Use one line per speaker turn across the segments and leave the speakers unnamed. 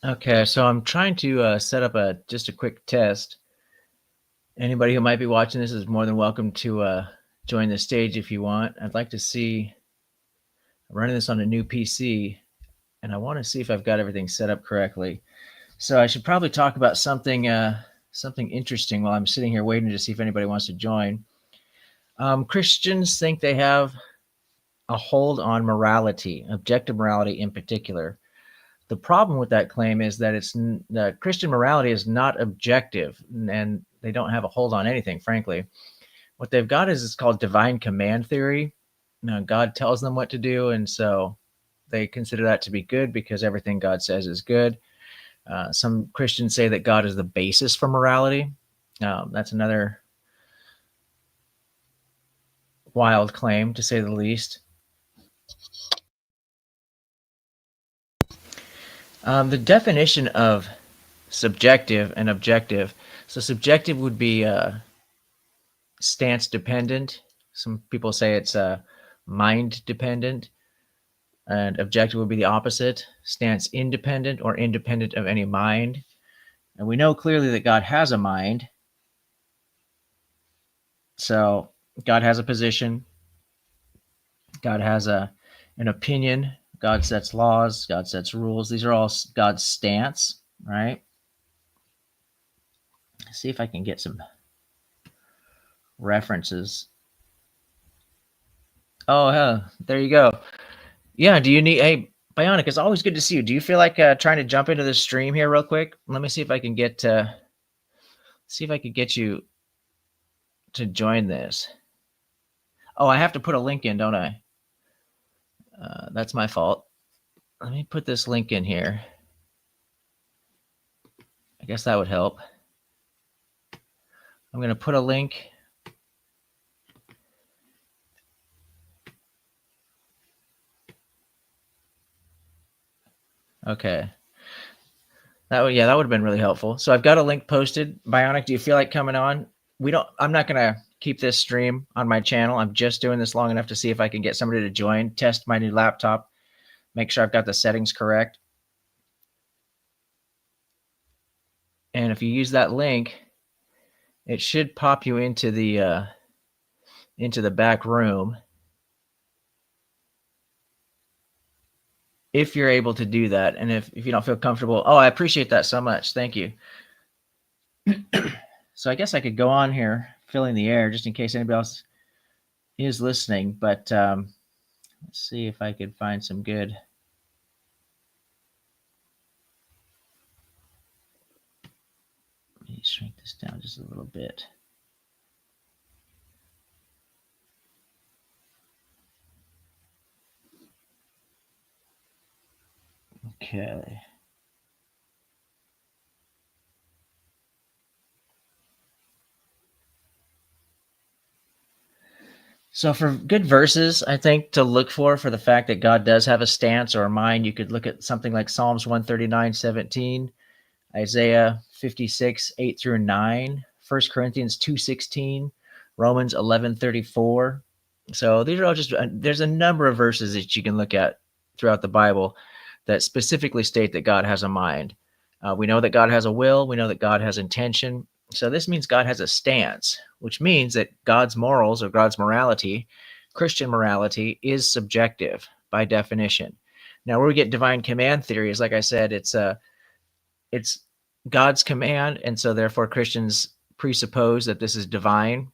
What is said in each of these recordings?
Okay, so I'm trying to set up just a quick test. Anybody who might be watching this is more than welcome to join the stage if you want. I'd like to see I'm running this on a new PC, and I want to see if I've got everything set up correctly. So I should probably talk about something interesting while I'm sitting here waiting to see if anybody wants to join. Christians think they have a hold on morality, objective morality in particular. The problem with that claim is that the Christian morality is not objective, and they don't have a hold on anything, frankly. What they've got is it's called divine command theory. Now, God tells them what to do, and so they consider that to be good because everything God says is good. Some Christians say that God is the basis for morality. That's another wild claim, to say the least. The definition of subjective and objective. So, subjective would be stance dependent. Some people say it's mind dependent, and objective would be the opposite, stance independent or independent of any mind. And we know clearly that God has a mind. So God has a position, God has an opinion, God sets laws, God sets rules. These are all God's stance, right? Let's see if I can get some references. Oh, hell, there you go. Yeah, do you need, hey, Bionic, it's always good to see you. Do you feel like trying to jump into the stream here real quick? Let me see if I can get you to join this. Oh, I have to put a link in, don't I? That's my fault. Let me put this link in here. I guess that would help. I'm going to put a link. Okay. That would have been really helpful. So I've got a link posted. Bionic, do you feel like coming on? I'm not going to keep this stream on my channel. I'm just doing this long enough to see if I can get somebody to join, test my new laptop, make sure I've got the settings correct. And if you use that link, it should pop you into the back room. If you're able to do that, and if you don't feel comfortable, I appreciate that so much. Thank you. So I guess I could go on here filling the air just in case anybody else is listening, but let's see if I could find some good. Let me shrink this down just a little bit. Okay. So for good verses, I think to look for the fact that God does have a stance or a mind, you could look at something like Psalms 139:17, Isaiah 56:8-9, 1 Corinthians 2:16, Romans 11:34. So these are all just there's a number of verses that you can look at throughout the Bible that specifically state that God has a mind. We know that God has a will. We know that God has intention. So this means God has a stance, which means that God's morals or God's morality, Christian morality, is subjective by definition. Now, where we get divine command theory is, like I said, it's God's command, and so therefore Christians presuppose that this is divine,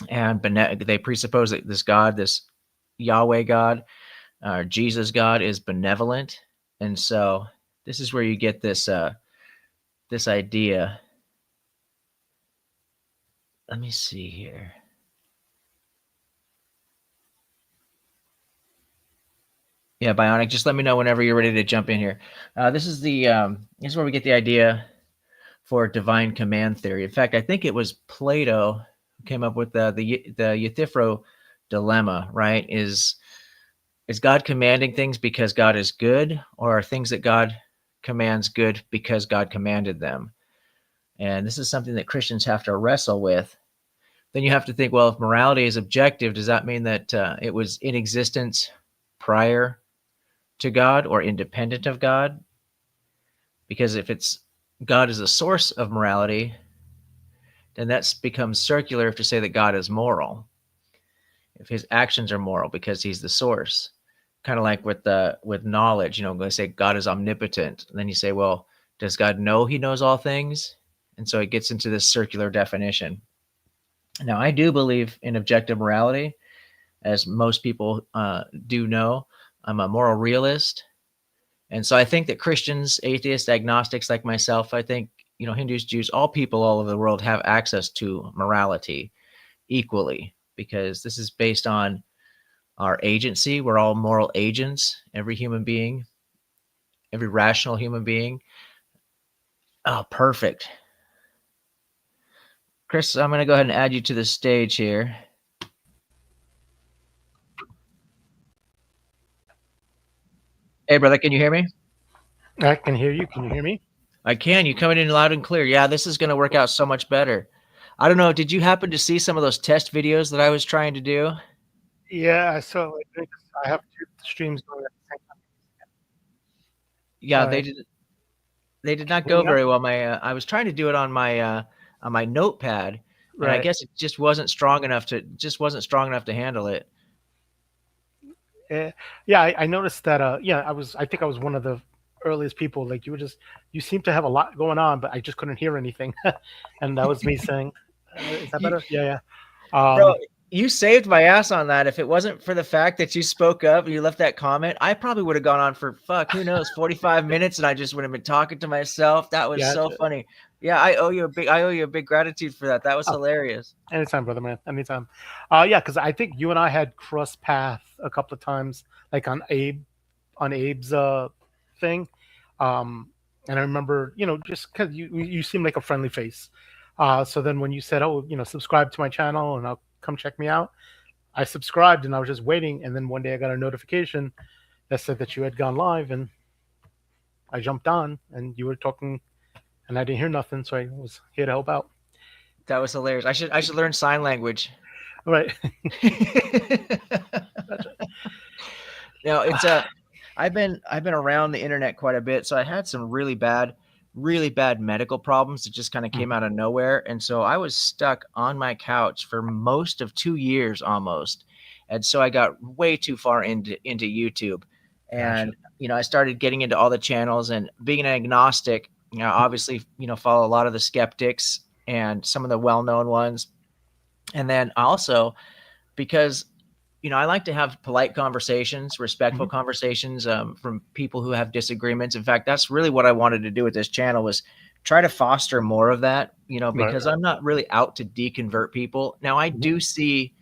and they presuppose that this God, this Yahweh God, Jesus God, is benevolent, and so this is where you get this idea. Let me see here. Yeah, Bionic, just let me know whenever you're ready to jump in here. This is where we get the idea for divine command theory. In fact, I think it was Plato who came up with the Euthyphro dilemma, right? Is God commanding things because God is good, or are things that God commands good because God commanded them? And this is something that Christians have to wrestle with. Then you have to think, well, if morality is objective, does that mean that it was in existence prior to God or independent of God? because if it's God is the source of morality, then that's becomes circular to say that God is moral. If his actions are moral because he's the source. Kind of like with knowledge, they say God is omnipotent. And then you say, well, does God know he knows all things? And so it gets into this circular definition. Now, I do believe in objective morality, as most people do know. I'm a moral realist. And so I think that Christians, atheists, agnostics like myself, I think, Hindus, Jews, all people all over the world have access to morality equally, because this is based on our agency. We're all moral agents, every human being, every rational human being. Oh, perfect. Chris, I'm going to go ahead and add you to the stage here. Hey, brother, can you hear me?
I can hear you. Can you hear me?
I can. You coming in loud and clear. Yeah, this is going to work out so much better. I don't know. Did you happen to see some of those test videos that I was trying to do?
Yeah, I saw. I have two streams going at the same
Yeah,
time.
they did not
Hear
go
me now?
very well. I was trying to do it on my notepad, and I
Right.
guess it just wasn't strong enough to handle it.
Yeah, I noticed that. Yeah, I think I was one of the earliest people. Like you seem to have a lot going on, but I just couldn't hear anything, and that was me saying, "Is that
You,
better?" Yeah, yeah.
bro, you saved my ass on that. If it wasn't for the fact that you spoke up and you left that comment, I probably would have gone on for who knows, 45 minutes, and I just would have been talking to myself. That was so
Gotcha.
funny. Yeah, I owe you a big gratitude for that. That was
Oh,
hilarious.
anytime, brother, man. Anytime. Yeah, because I think you and I had crossed path a couple of times, like on Abe's thing. Um, and I remember, just because you seem like a friendly face. So then when you said, "Oh, subscribe to my channel and I'll come check me out," I subscribed and I was just waiting. And then one day I got a notification that said that you had gone live, and I jumped on and you were talking, and I didn't hear nothing, so I was here to help out.
That was hilarious. I should learn sign language.
All right.
No, I've been around the internet quite a bit, so I had some really bad medical problems that just kind of came out of nowhere, and so I was stuck on my couch for most of 2 years almost, and so I got way too far into YouTube,
Gotcha.
and I started getting into all the channels, and being an agnostic, obviously follow a lot of the skeptics and some of the well-known ones, and then also because I like to have polite conversations, respectful
Mhm.
conversations from people who have disagreements. In fact, that's really what I wanted to do with this channel, was try to foster more of that,
Right,
because
right.
I'm not really out to deconvert people. Now, I
Mhm.
do see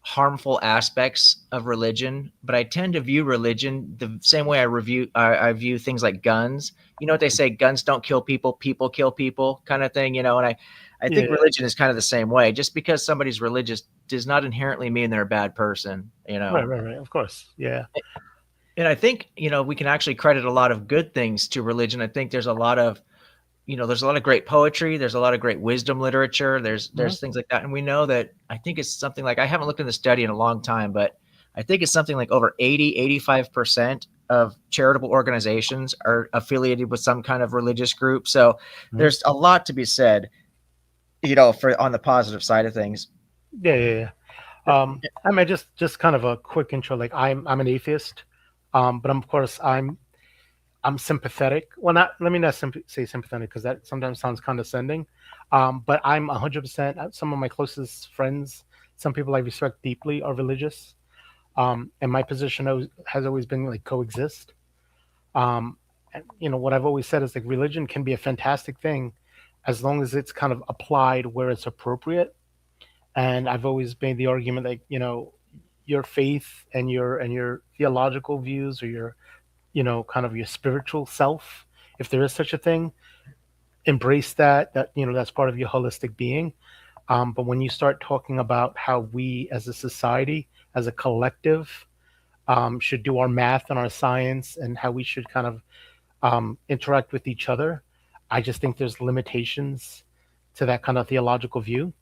harmful aspects of religion, but I tend to view religion the same way I view things like guns. You know what they say, guns don't kill people, people kill people, kind of thing, and I think
Yeah.
religion is kind of the same way. Just because somebody's religious does not inherently mean they're a bad person.
Right, right, right. Of course. Yeah.
And I think, we can actually credit a lot of good things to religion. I think there's a lot of great poetry. There's a lot of great wisdom literature. There's
Mhm.
there's things like that, and we know that. I think it's something like, I haven't looked in the study in a long time, but I think it's something like over 85% of charitable organizations are affiliated with some kind of religious group. So
Mhm.
there's a lot to be said, for on the positive side of things.
Yeah, yeah, yeah. I mean, just kind of a quick intro. Like I'm an atheist, but of course I'm sympathetic. Well, not let me not say sympathetic because that sometimes sounds condescending. But I'm 100%. Some of my closest friends, some people I respect deeply, are religious. And my position has always been like coexist. And, what I've always said is like religion can be a fantastic thing as long as it's kind of applied where it's appropriate. And I've always made the argument like your faith and your theological views, or your kind of your spiritual self, if there is such a thing, embrace that that's part of your holistic being. But when you start talking about how we as a society, as a collective, should do our math and our science, and how we should kind of interact with each other, I just think there's limitations to that kind of theological view.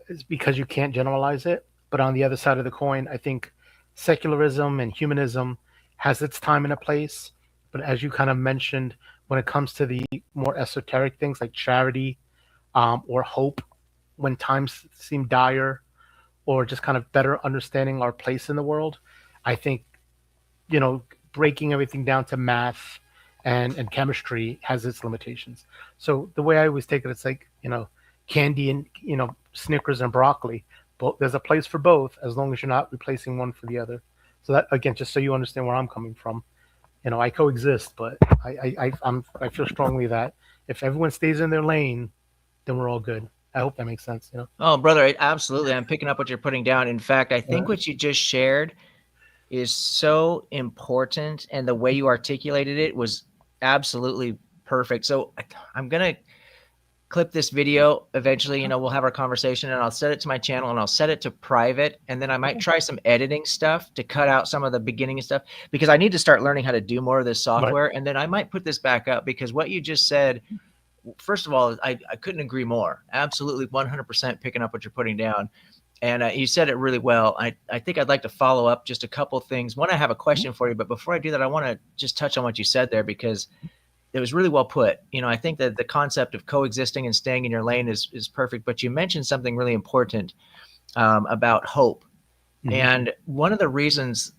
It's because you can't generalize it. But on the other side of the coin, I think secularism and humanism has its time and a place. But as you kind of mentioned, when it comes to the more esoteric things like charity, or hope when times seem dire, or just kind of better understanding our place in the world. I think, breaking everything down to math and chemistry has its limitations. So the way I always take it, it's like, candy and, Snickers and broccoli. But there's a place for both as long as you're not replacing one for the other. So that, again, just so you understand where I'm coming from, I coexist, but I feel strongly that if everyone stays in their lane, then we're all good. I hope that makes sense.
Oh, brother, absolutely. I'm picking up what you're putting down. In fact, I think
Yeah.
what you just shared is so important, and the way you articulated it was absolutely perfect. So I'm going to clip this video eventually. We'll have our conversation, and I'll set it to my channel, and I'll set it to private, and then I might try some editing stuff to cut out some of the beginning stuff, because I need to start learning how to do more of this software. Right. And then I might put this back up, because what you just said, first of all, I couldn't agree more. Absolutely 100% picking up what you're putting down. And you said it really well. I think I'd like to follow up just a couple things. One, I have a question for you, but before I do that, I want to just touch on what you said there, because it was really well put. I think that the concept of coexisting and staying in your lane is perfect, but you mentioned something really important about hope. Mm-hmm. And one of the reasons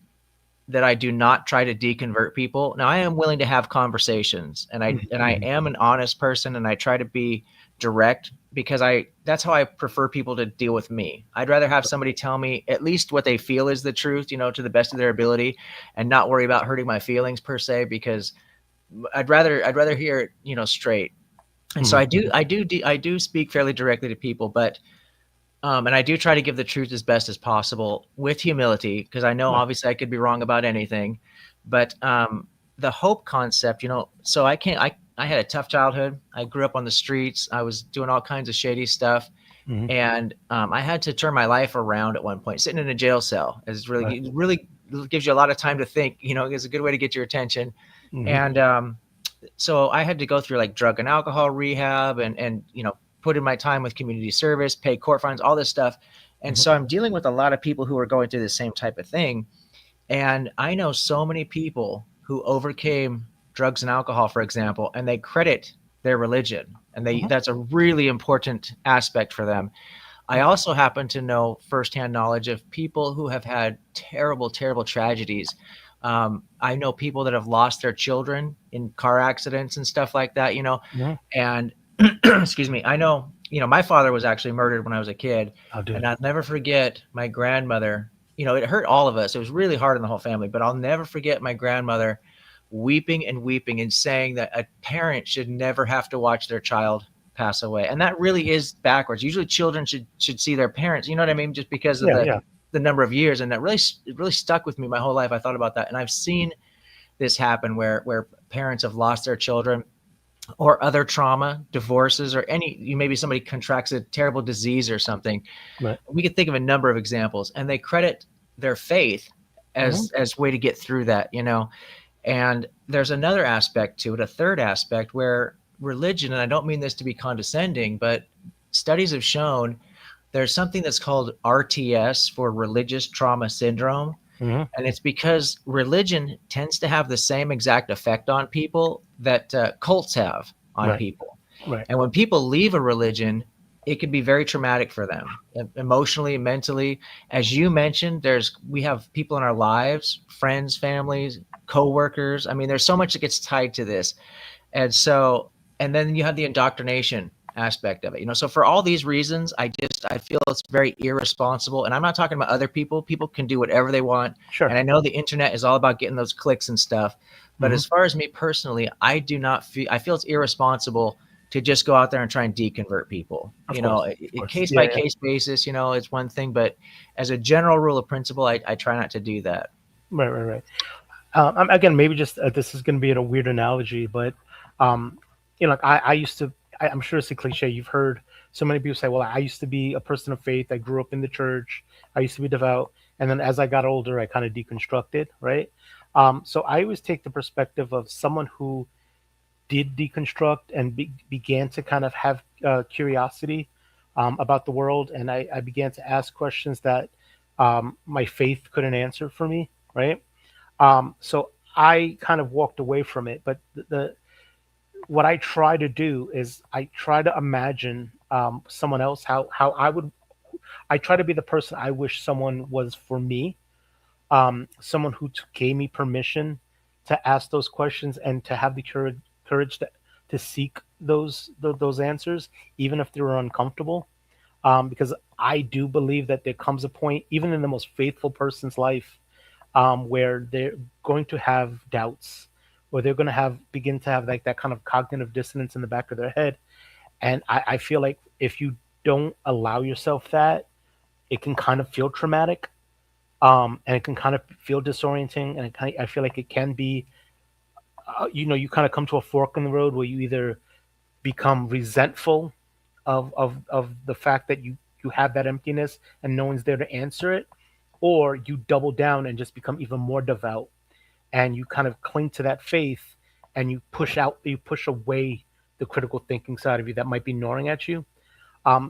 that I do not try to deconvert people, now I am willing to have conversations, and I am an honest person, and I try to be direct, because that's how I prefer people to deal with me. I'd rather have somebody tell me at least what they feel is the truth, to the best of their ability, and not worry about hurting my feelings per se, because I'd rather hear it, straight. And so I do speak fairly directly to people, but and I do try to give the truth as best as possible with humility, because I know obviously I could be wrong about anything. But the hope concept, so I had a tough childhood. I grew up on the streets. I was doing all kinds of shady stuff. Mm-hmm. And I had to turn my life around at one point. Sitting in a jail cell is really gives you a lot of time to think. It's a good way to get your attention. Mm-hmm. And so I had to go through like drug and alcohol rehab, and put in my time with community service, pay court fines, all this stuff. And so I'm dealing with a lot of people who are going through the same type of thing. And I know so many people who overcame drugs and alcohol, for example, and they credit their religion. And that's a really important aspect for them. I also happen to know firsthand knowledge of people who have had terrible, terrible tragedies. I know people that have lost their children in car accidents and stuff like that, and excuse me. I know, my father was actually murdered when I was a kid, and I'll never forget my grandmother. It hurt all of us. It was really hard on the whole family, but I'll never forget my grandmother weeping and weeping and saying that a parent should never have to watch their child pass away. And that really is backwards. Usually children should see their parents, you know what I mean? Just because of the number of years. And that really stuck with me my whole life. I thought about that. And I've seen this happen where parents have lost their children, or other trauma, divorces, or maybe somebody contracts a terrible disease or something. Right. We could think of a number of examples, and they credit their faith as way to get through that, And there's another aspect to it, a third aspect, where religion, and I don't mean this to be condescending, but studies have shown there's something that's called RTS, for religious trauma syndrome. Mm-hmm. And it's because religion tends to have the same exact effect on people that cults have on people. Right. And when people leave a religion, it can be very traumatic for them, emotionally, mentally. As you mentioned, we have people in our lives, friends, families, coworkers. I mean, there's so much that gets tied to this. And then you have the indoctrination aspect of it. So for all these reasons, I feel it's very irresponsible. And I'm not talking about other people. People can do whatever they want. Sure. And I know the internet is all about getting those clicks and stuff. But as far as me personally, I feel it's irresponsible to just go out there and try and deconvert people. Case by case basis, it's one thing. But as a general rule of principle, I try not to do that.
Right. Again, maybe just this is going to be a weird analogy, but I used to. I'm sure it's a cliche. You've heard so many people say, well, I used to be a person of faith. I grew up in the church. I used to be devout. And then as I got older, I kind of deconstructed, right? So I always take the perspective of someone who did deconstruct and began to kind of have curiosity about the world. And I began to ask questions that my faith couldn't answer for me, right? So I kind of walked away from it. But what I try to do is I try to imagine someone else, how I try to be the person I wish someone was for me, someone who gave me permission to ask those questions and to have the courage to seek those answers, even if they were uncomfortable. Because I do believe that there comes a point, even in the most faithful person's life, where they're going to have doubts, or they're going to begin to have like that kind of cognitive dissonance in the back of their head. And I feel like if you don't allow yourself that, it can kind of feel traumatic, and it can kind of feel disorienting, and I feel like it can be, you kind of come to a fork in the road where you either become resentful of the fact that you have that emptiness and no one's there to answer it, or you double down and just become even more devout, and you kind of cling to that faith, and you push away the critical thinking side of you that might be gnawing at you.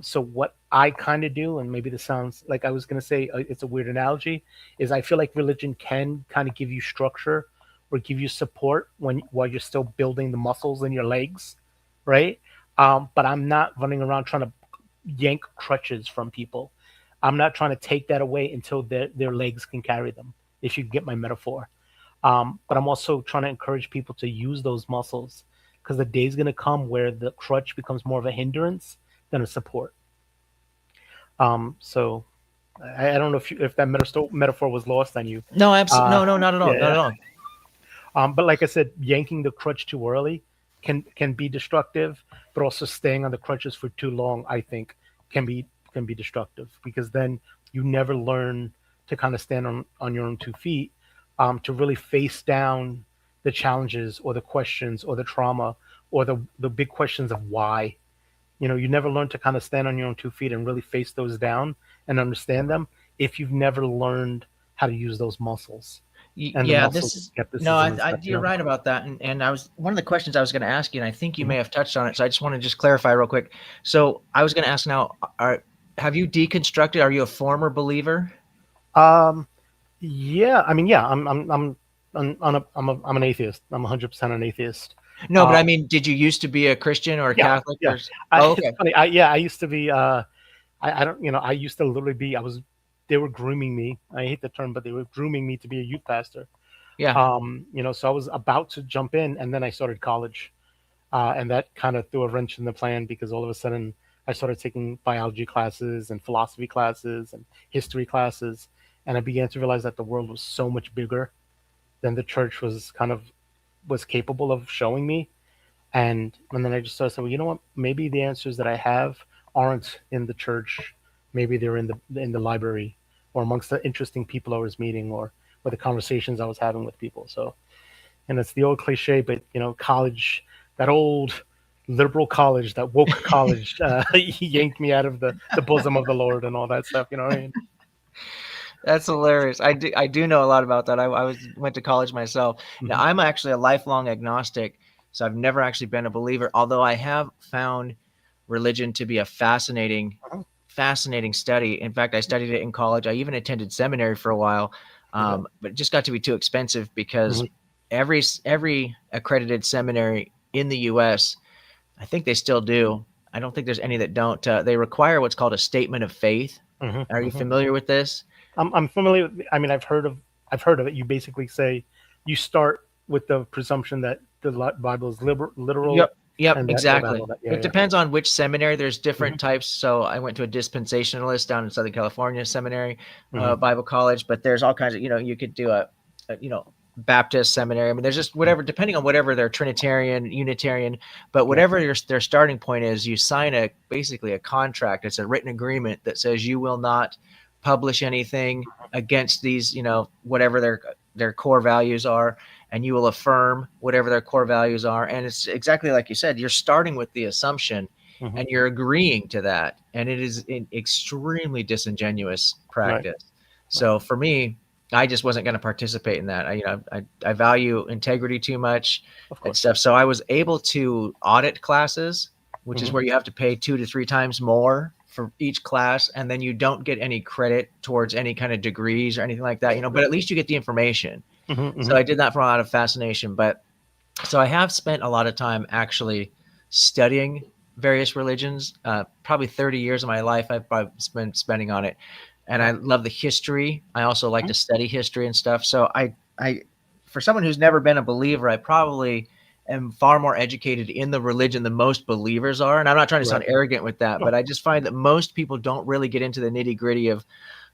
So what I kind of do, and maybe this sounds like I was going to say it's a weird analogy, is I feel like religion can kind of give you structure or give you support while you're still building the muscles in your legs, right? But I'm not running around trying to yank crutches from people. I'm not trying to take that away until their legs can carry them, if you get my metaphor. But I'm also trying to encourage people to use those muscles, because the day's going to come where the crutch becomes more of a hindrance than a support. So I don't know if that metaphor was lost on you.
No, absolutely. No, not at all. Not
Yeah.
at all.
But like I said, yanking the crutch too early can be destructive, but also staying on the crutches for too long, I think, can be destructive, because then you never learn to kind of stand on your own 2 feet, to really face down the challenges or the questions or the trauma or the big questions of why. You never learn to kind of stand on your own 2 feet and really face those down and understand them if you've never learned how to use those muscles. And the
Yeah,
muscles
this is no,
skepticism and stuff.
you're right about that. And I was one of the questions I was going to ask you, and I think you
Mhm.
may have touched on it. So I just want to just clarify real quick. So I was going to ask now, have you deconstructed? Are you a former believer?
Um, yeah, I mean, yeah, I'm an atheist. I'm 100% an atheist.
No, but
Uh,
I mean, did you used to be a Christian or a
yeah,
Catholic
yeah.
Oh,
It's
okay.
funny. I used to be. I don't. I used to literally be. I was. They were grooming me. I hate the term, but they were grooming me to be a youth pastor.
Yeah.
So I was about to jump in, and then I started college, and that kind of threw a wrench in the plan, because all of a sudden I started taking biology classes and philosophy classes and history classes, and I began to realize that the world was so much bigger than the church was capable of showing me. And then I just started saying, well, you know what? Maybe the answers that I have aren't in the church. Maybe they're in the library, or amongst the interesting people I was meeting, or the conversations I was having with people. So, and it's the old cliche, but college, that old liberal college, that woke college, yanked me out of the bosom of the Lord and all that stuff. You know what I mean?
That's hilarious. I do know a lot about that. I went to college myself. Now
Hmm.
I'm actually a lifelong agnostic, so I've never actually been a believer, although I have found religion to be a fascinating study. In fact, I studied it in college. I even attended seminary for a while,
Okay.
but it just got to be too expensive because
Hmm.
every accredited seminary in the U.S., I think they still do. I don't think there's any that don't. They require what's called a statement of faith.
Hmm.
Are you
Hmm.
familiar with this?
I'm familiar. I mean, I've heard of it. You basically say you start with the presumption that the Bible is literal,
Yep. Yep,
and that all that,
exactly.
all that. Yeah,
It
yeah.
depends on which seminary. There's
Hmm.
different types. So I went to a dispensationalist down in Southern California seminary,
Hmm.
Bible college, but there's all kinds of, you could do a Baptist seminary. I mean, there's just whatever, depending on whatever they're Trinitarian, Unitarian, but
Yeah.
whatever their starting point is, you sign basically a contract. It's a written agreement that says you will not publish anything against these, whatever their core values are, and you will affirm whatever their core values are. And it's exactly like you said, you're starting with the assumption
Hmm.
and you're agreeing to that. And it is an extremely disingenuous
Right.
practice.
Right.
So for me, I just wasn't going to participate in that. I value integrity too much
Of
and
course.
stuff. So I was able to audit classes, which is
Hmm.
where you have to pay 2 to 3 times more for each class, and then you don't get any credit towards any kind of degrees or anything like that. But at least you get the information.
Hmm.
So
Hmm.
I did that for a lot of fascination. But So I have spent a lot of time actually studying various religions. Probably 30 years of my life I've probably been spending on it, and I
Wow.
love the history. I also like
Mhm.
to study history and stuff. So for someone who's never been a believer, I probably am far more educated in the religion than most believers are. And I'm not trying to
Right.
sound arrogant with that,
No.
but I just find that most people don't really get into the nitty gritty of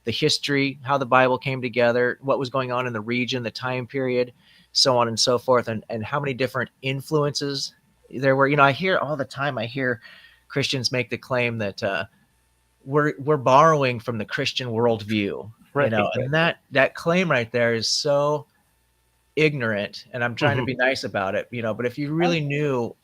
the history, how the Bible came together, what was going on in the region, the time period, so on and so forth, and how many different influences there were. I hear all the time, I hear Christians make the claim that we're borrowing from the Christian worldview,
Right. Right.
and that claim right there is so ignorant, and I'm trying to
Hmm.
be nice about it, but if you really knew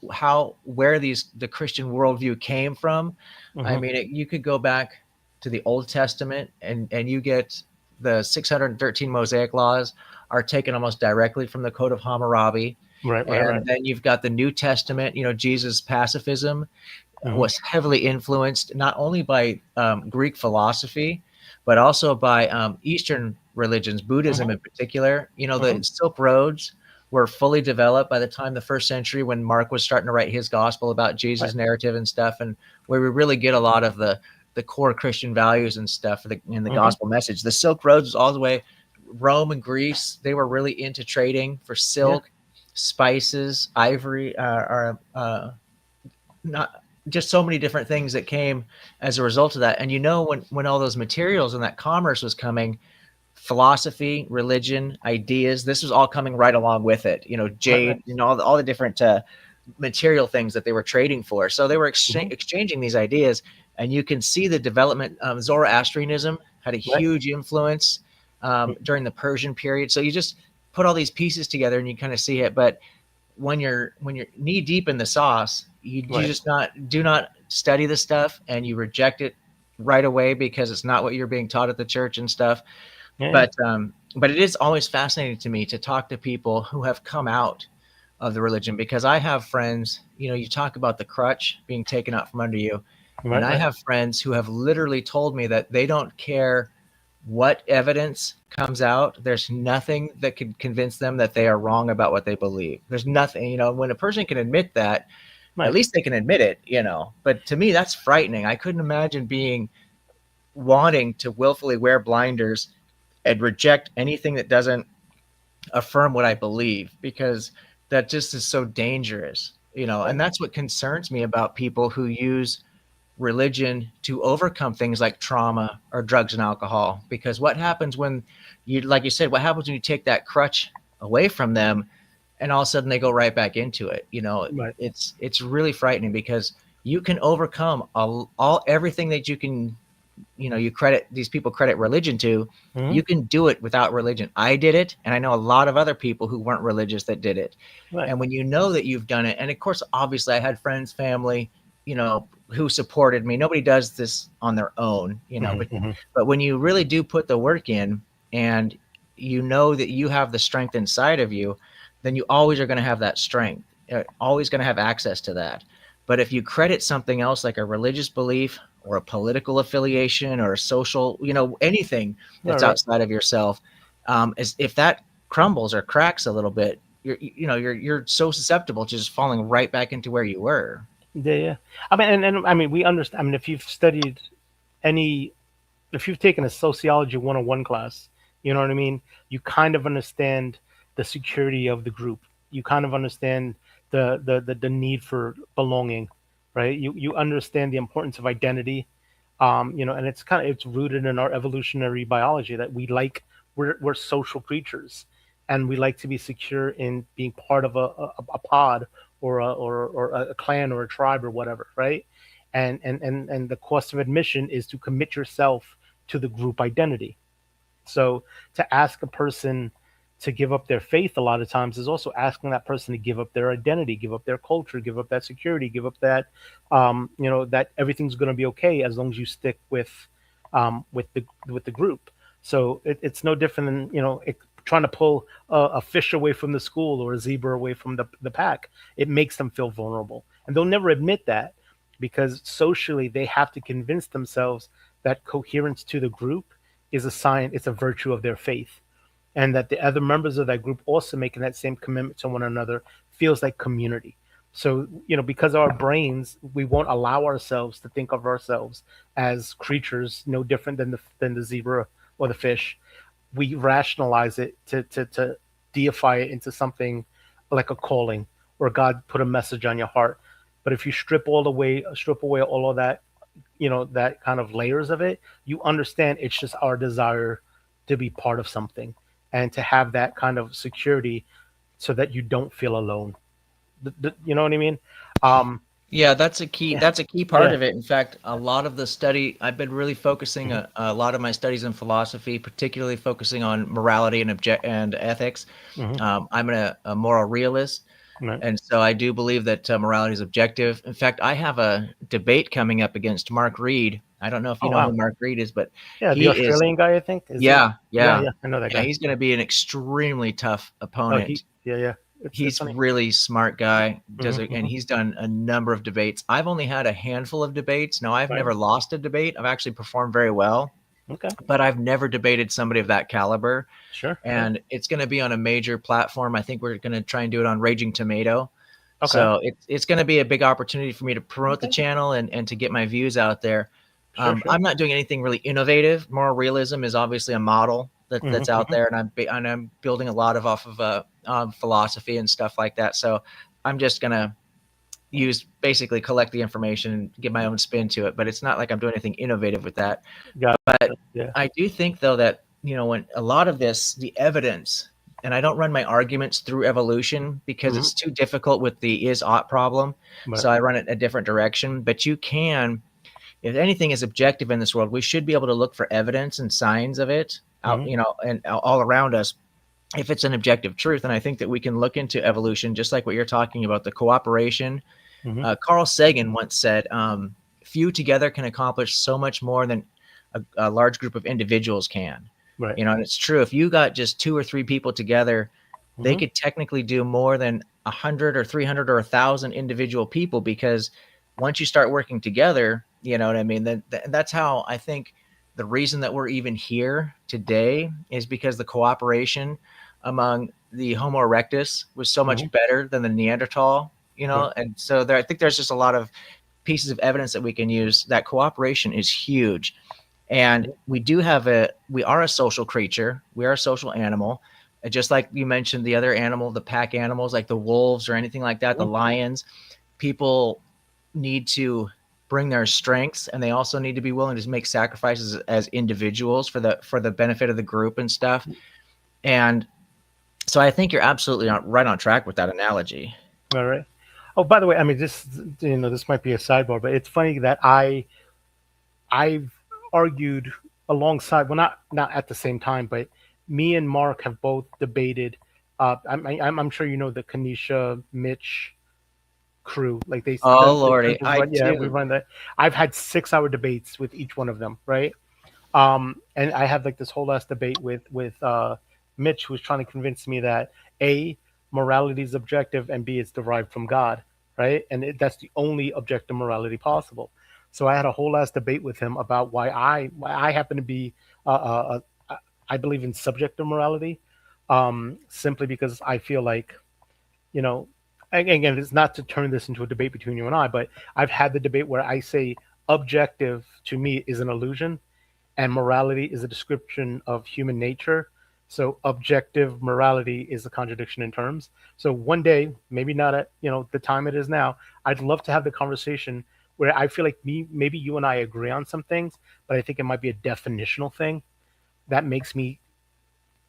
where the Christian worldview came from, I
Hmm.
mean, you could go back to the Old Testament, and you get the 613 Mosaic laws are taken almost directly from the Code of Hammurabi.
Right. Right. Right.
And then you've got the New Testament, Jesus' pacifism
Hmm.
was heavily influenced not only by Greek philosophy, but also by Eastern religions, Buddhism
Hmm.
in particular.
Hmm.
The Silk Roads were fully developed by the time the first century when Mark was starting to write his gospel about
Right.
Jesus' narrative and stuff, and where we really get a lot of the core Christian values and stuff in the
Hmm.
gospel message. The Silk Roads was all the way Rome and Greece. They were really into trading for
Yeah.
silk, spices, ivory, or not just so many different things that came as a result of that. And when all those materials and that commerce was coming, philosophy, religion, ideas, this was all coming right along with it.
Right. Right.
Jade, all the different material things that they were trading for. So they were
Hmm.
exchanging these ideas, and you can see the development. Zoroastrianism had a
Right.
huge influence during the Persian period. So you just put all these pieces together, and you kind of see it. But when you're knee deep in the sauce, you
Right.
just not do not study the stuff, and you reject it right away because it's not what you're being taught at the church and stuff.
Yeah. Yeah.
But it is always fascinating to me to talk to people who have come out of the religion, because I have friends, you talk about the crutch being taken out from under you, and
Right.
I
Right.
have friends who have literally told me that they don't care what evidence comes out. There's nothing that could convince them that they are wrong about what they believe. There's nothing, when a person can admit that, at
Right.
least they can admit it. But to me, that's frightening. I couldn't imagine being wanting to willfully wear blinders and reject anything that doesn't affirm what I believe, because that just is so dangerous.
Right.
And that's what concerns me about people who use religion to overcome things like trauma or drugs and alcohol. Because what happens when like you said, what happens when you take that crutch away from them, and all of a sudden they go right back into it?
Right.
It's really frightening, because you can overcome all everything that you credit these people credit religion to.
Hmm.
You can do it without religion. I did it, and I know a lot of other people who weren't religious that did it.
Right.
And when you know that you've done it, and of course, obviously, I had friends, family, who supported me. Nobody does this on their own.
Hmm.
but
Hmm.
but when you really do put the work in, and you know that you have the strength inside of you, then you always are going to have that strength. You're always going to have access to that. But if you credit something else like a religious belief or a political affiliation or a social, anything
Right.
that's
Right.
outside of yourself, if that crumbles or cracks a little bit, you're so susceptible to just falling right back into where you were.
Yeah. Yeah. I mean, and I mean, we understand. I mean, if you've studied any, if you've taken a sociology 101 class, you know what I mean? You kind of understand the security of the group. You kind of understand the need for belonging, right? You understand the importance of identity. And it's rooted in our evolutionary biology that we're social creatures, and we like to be secure in being part of a pod or a clan or a tribe or whatever, right? And the cost of admission is to commit yourself to the group identity. So to ask a person to give up their faith a lot of times is also asking that person to give up their identity, give up their culture, give up that security, give up that that everything's going to be okay as long as you stick with the group. So it's no different than trying to pull a fish away from the school or a zebra away from the pack. It makes them feel vulnerable, and they'll never admit that because socially they have to convince themselves that coherence to the group is a sign, it's a virtue of their faith. and that the other members of that group also making that same commitment to one another feels like community. So, because our brains, we won't allow ourselves to think of ourselves as creatures no different than the zebra or the fish. We rationalize it to deify it into something like a calling, or God put a message on your heart. But if you strip away all of that, that kind of layers of it, you understand it's just our desire to be part of something and to have that kind of security so that you don't feel alone. You know what I mean? Um,
Yeah, that's a key.
yeah,
That's a key part
yeah,
of it. In fact, a lot of the study, I've been really focusing
mhm,
a lot of my studies in philosophy, particularly focusing on morality and object and ethics.
mhm,
I'm a moral realist,
right.
and so I do believe that morality is objective. In fact, I have a debate coming up against Mark Reed. I don't know if you
Oh
know who
wow,
Mark Reed is, but
yeah, the
he is,
Australian guy, I think, is he?
yeah,
Yeah,
yeah,
yeah, I know that
yeah.
guy.
He's going to be an extremely tough
Oh,
opponent.
yeah, yeah. It's
He's
funny.
really smart guy,
Hmm,
and
hmm.
he's done a number of debates. I've only had a handful of debates. Now, I've
Right.
never lost a debate. I've actually performed very well,
Okay.
but I've never debated somebody of that caliber.
Sure. Sure.
And it's going to be on a major platform. I think we're going to try and do it on Raging Tomato.
Okay.
So it's going to be a big opportunity for me to promote the
Okay.
channel and to get my views out there.
Sure. Sure.
I'm not doing anything really innovative. Moral realism is obviously a model
Hmm,
that's out
hmm.
there, and I'm building a lot of off of philosophy and stuff like that. So I'm just gonna use basically collect the information and give my own spin to it. But it's not like I'm doing anything innovative with that.
Got
But
it. Yeah.
I do think though that when a lot of this, the evidence, and I don't run my arguments through evolution because
Hmm.
it's too difficult with the is ought problem.
But
So I run it a different direction. But you can, if anything is objective in this world, we should be able to look for evidence and signs of it out,
hmm,
and all around us if it's an objective truth. And I think that we can look into evolution, just like what you're talking about, the cooperation.
hmm.
Carl Sagan once said, few together can accomplish so much more than a large group of individuals can.
Right.
And it's true. If you got just two or three people together, they
Hmm.
could technically do more than 100 or 300 or 1,000 individual people, because once you start working together, you know what I mean? Then that's how I think the reason that we're even here today is because the cooperation among the Homo erectus was so
Hmm.
much better than the Neanderthal,
Right.
and so I think there's just a lot of pieces of evidence that we can use. That cooperation is huge. And we are a social creature. We are a social animal. Just like you mentioned, the other animal, the pack animals, like the wolves or anything like that, the
Hmm.
lions, people need to bring their strengths, and they also need to be willing to make sacrifices as individuals for the benefit of the group and stuff. And so I think you're absolutely right on track with that analogy.
All right. Oh, by the way, I mean, this might be a sidebar, but it's funny that I've argued alongside, well, not at the same time, but me and Mark have both debated. I'm sure you know the Kanisha Mitch crew. Like
Oh
the
lordy,
churches
I
run. Yeah, we
do.
run that. I've had 6 hour debates with each one of them, right? And I had like this whole last debate with Mitch, who was trying to convince me that A, morality is objective, and B, it's derived from God, right? And that's the only objective morality possible. So I had a whole last debate with him about why I happen to be I believe in subjective morality, simply because I feel like, you know, again, it's not to turn this into a debate between you and I, but I've had the debate where I say objective to me is an illusion and morality is a description of human nature. So objective morality is a contradiction in terms. So one day, maybe not at the time it is now, I'd love to have the conversation where I feel like maybe you and I agree on some things, but I think it might be a definitional thing that makes me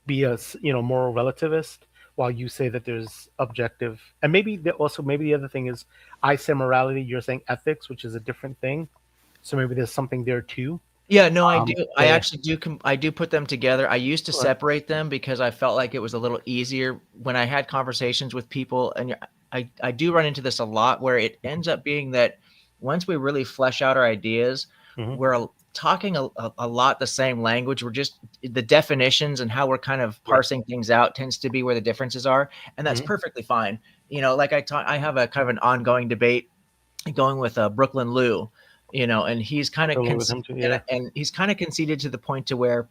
be a moral relativist, while you say that there's objective. And maybe the other thing is I say morality, you're saying ethics, which is a different thing. So maybe there's something there too.
Yeah, no, I do. I
Yeah, yeah.
actually do. I do put them together. I used to
Right.
separate them because I felt like it was a little easier when I had conversations with people. And I do run into this a lot, where it ends up being that once we really flesh out our ideas,
Hmm.
we're talking a lot the same language. We're just the definitions and how we're kind of
Right.
parsing things out tends to be where the differences are, and that's
Hmm.
perfectly fine. Like I have a kind of an ongoing debate going with Brooklyn Lou, and he's kind of
Totally with him too. Yeah.
and he's kind of conceded to the point to where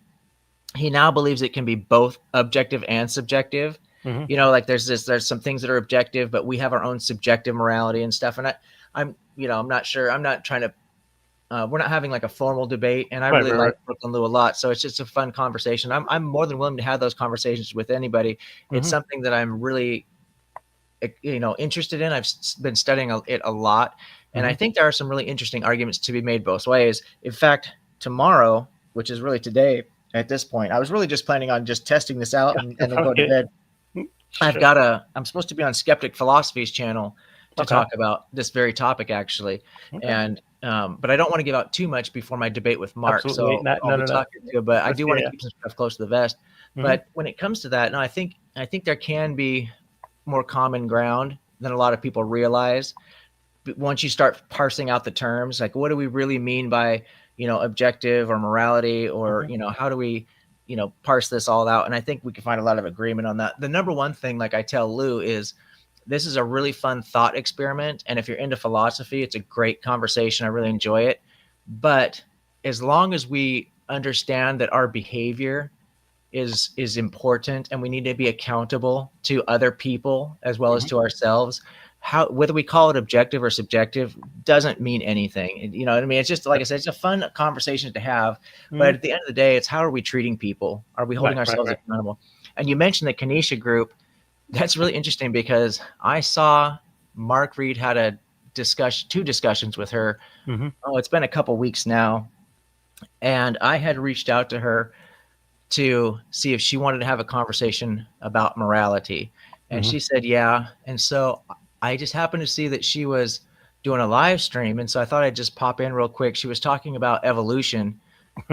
he now believes it can be both objective and subjective.
Hmm.
Like there's some things that are objective, but we have our own subjective morality and stuff. And I'm not sure. I'm not trying to. We're not having like a formal debate, and I
Right,
really
right,
like
right.
Brooklyn Lou a lot. So it's just a fun conversation. I'm more than willing to have those conversations with anybody. It's
Hmm.
something that I'm really interested in. I've been studying it a lot, and I
Hmm.
think there are some really interesting arguments to be made both ways. In fact, tomorrow, which is really today at this point, I was really just planning on just testing this out and then going to
Okay.
bed.
Sure.
I'm supposed to be on Skeptic Philosophy's channel to
Okay.
talk about this very topic actually,
Okay.
and but I don't want to give out too much before my debate with Mark,
Absolutely.
so
Not,
I'll
no,
be
no, no.
talking to him. But I do
Yeah,
want to
yeah.
keep some stuff close to the vest.
Hmm.
But when it comes to that, no, I think there can be more common ground than a lot of people realize. But once you start parsing out the terms, like what do we really mean by objective or morality, or
Hmm.
how do we parse this all out? And I think we can find a lot of agreement on that. The number one thing, like I tell Lou, is this is a really fun thought experiment, and if you're into philosophy, it's a great conversation. I really enjoy it. But as long as we understand that our behavior is important, and we need to be accountable to other people as well as
Hmm.
to ourselves, how whether we call it objective or subjective doesn't mean anything. You know what I mean? It's just, like I said, it's a fun conversation to have,
Hmm.
but at the end of the day, it's how are we treating people? Are we
Right,
holding
right,
ourselves
right.
accountable? And you mentioned the Kanisha group. That's really interesting because I saw Mark Reed had a discussion, two discussions with her.
Hmm.
Oh, it's been a couple weeks now, and I had reached out to her to see if she wanted to have a conversation about morality. And
Hmm.
she said, yeah. And so I just happened to see that she was doing a live stream. And so I thought I'd just pop in real quick. She was talking about evolution.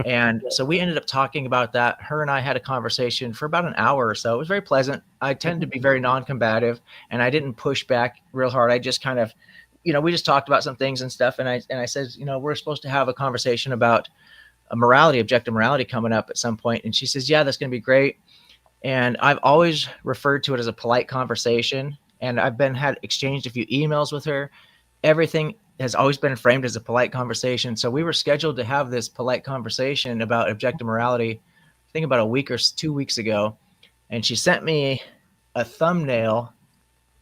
And so we ended up talking about that. Her and I had a conversation for about an hour or so. It was very pleasant. I tend to be very non combative, and I didn't push back real hard. I just kind of, we just talked about some things and stuff. And I said, we're supposed to have a conversation about a morality, objective morality coming up at some point. And she says, yeah, that's going to be great. And I've always referred to it as a polite conversation. And I've had exchanged a few emails with her. Everything has always been framed as a polite conversation. So we were scheduled to have this polite conversation about objective morality, I think about a week or 2 weeks ago. And she sent me a thumbnail,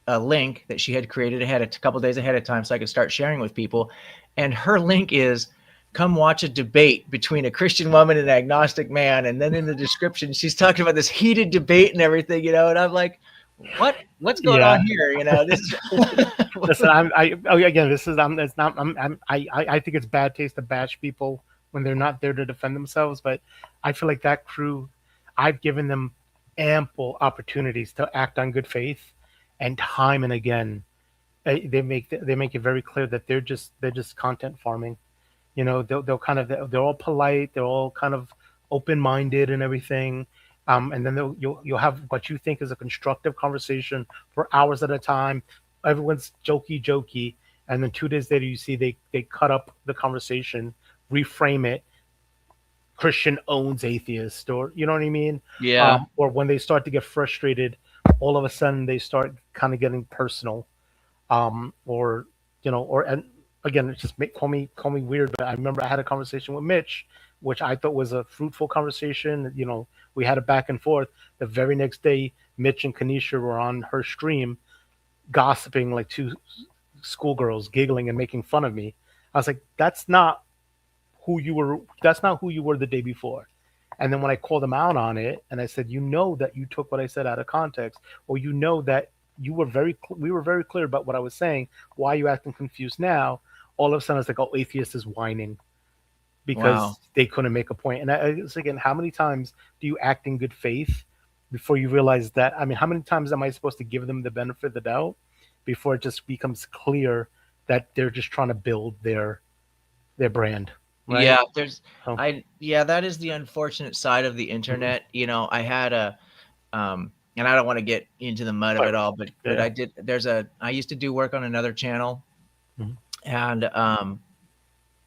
a link that she had created a couple days ahead of time so I could start sharing with people. And her link is, come watch a debate between a Christian woman and an agnostic man. And then in the description, she's talking about this heated debate and everything, and I'm like, what's going
Yeah.
on here? This is
Listen, again, this is, it's not, I think it's bad taste to bash people when they're not there to defend themselves. But I feel like that crew, I've given them ample opportunities to act on good faith, and time and again, they make it very clear that they're just content farming. They'll kind of, they're all polite, they're all kind of open minded and everything. And then you'll have what you think is a constructive conversation for hours at a time. Everyone's jokey, and then 2 days later you see they cut up the conversation, reframe it. Christian owns atheist, or you know what I mean.
yeah.
Or when they start to get frustrated, all of a sudden they start kind of getting personal. Or and again, it's just call me weird, but I remember I had a conversation with Mitch, which I thought was a fruitful conversation. We had a back and forth. The very next day, Mitch and Kanisha were on her stream, gossiping like two schoolgirls, giggling and making fun of me. I was like, that's not who you were. That's not who you were the day before. And then when I called them out on it, and I said, that you took what I said out of context, or that we were very clear about what I was saying. Why are you acting confused now? All of a sudden, it's like, oh, atheist is whining
Wow.
because they couldn't make a point. And it's again, how many times do you act in good faith before you realize that? I mean, how many times am I supposed to give them the benefit of the doubt before it just becomes clear that they're just trying to build their brand, right?
Yeah,
So,
that is the unfortunate side of the
mhm.
internet. I had and I don't want to get into the mud of
Right,
it
right.
all, but
Yeah, yeah.
I used to do work on another channel,
Mhm.
and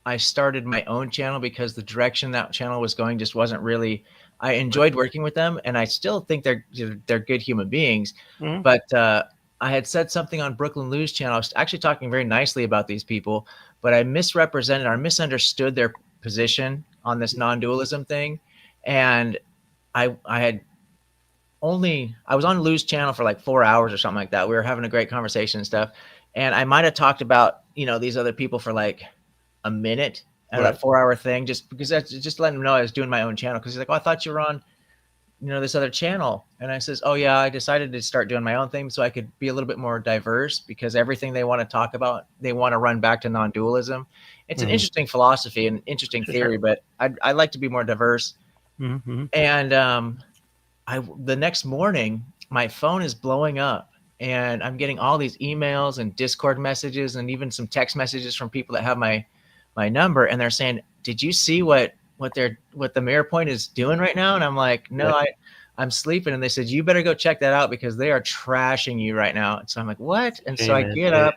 I started my own channel because the direction that channel was going just wasn't really. I
Right.
enjoyed working with them, and I still think they're good human beings,
Mhm.
but I had said something on Brooklyn Lou's channel. I was actually talking very nicely about these people, but I misrepresented or misunderstood their position on this non-dualism thing, and I had I was on Lou's channel for like 4 hours or something like that. We were having a great conversation and stuff. And I might have talked about, these other people for like a minute out of
Right.
that 4 hour thing, just because that's just letting him know I was doing my own channel. Cause he's like, oh, I thought you were on, this other channel. And I says, oh yeah, I decided to start doing my own thing so I could be a little bit more diverse, because everything they want to talk about, they want to run back to non-dualism. It's an
Mm-hmm.
interesting philosophy and interesting theory,
Sure.
but I like to be more diverse.
Mm-hmm.
And the next morning, my phone is blowing up, and I'm getting all these emails and Discord messages and even some text messages from people that have my number, and they're saying, "Did you see what the Mirror Point is doing right now?" And I'm like, "No,
Right.
I'm sleeping." And they said, "You better go check that out because they are trashing you right now." And so I'm like, "What?" And so
Hey,
I
man.
get
Yeah.
up,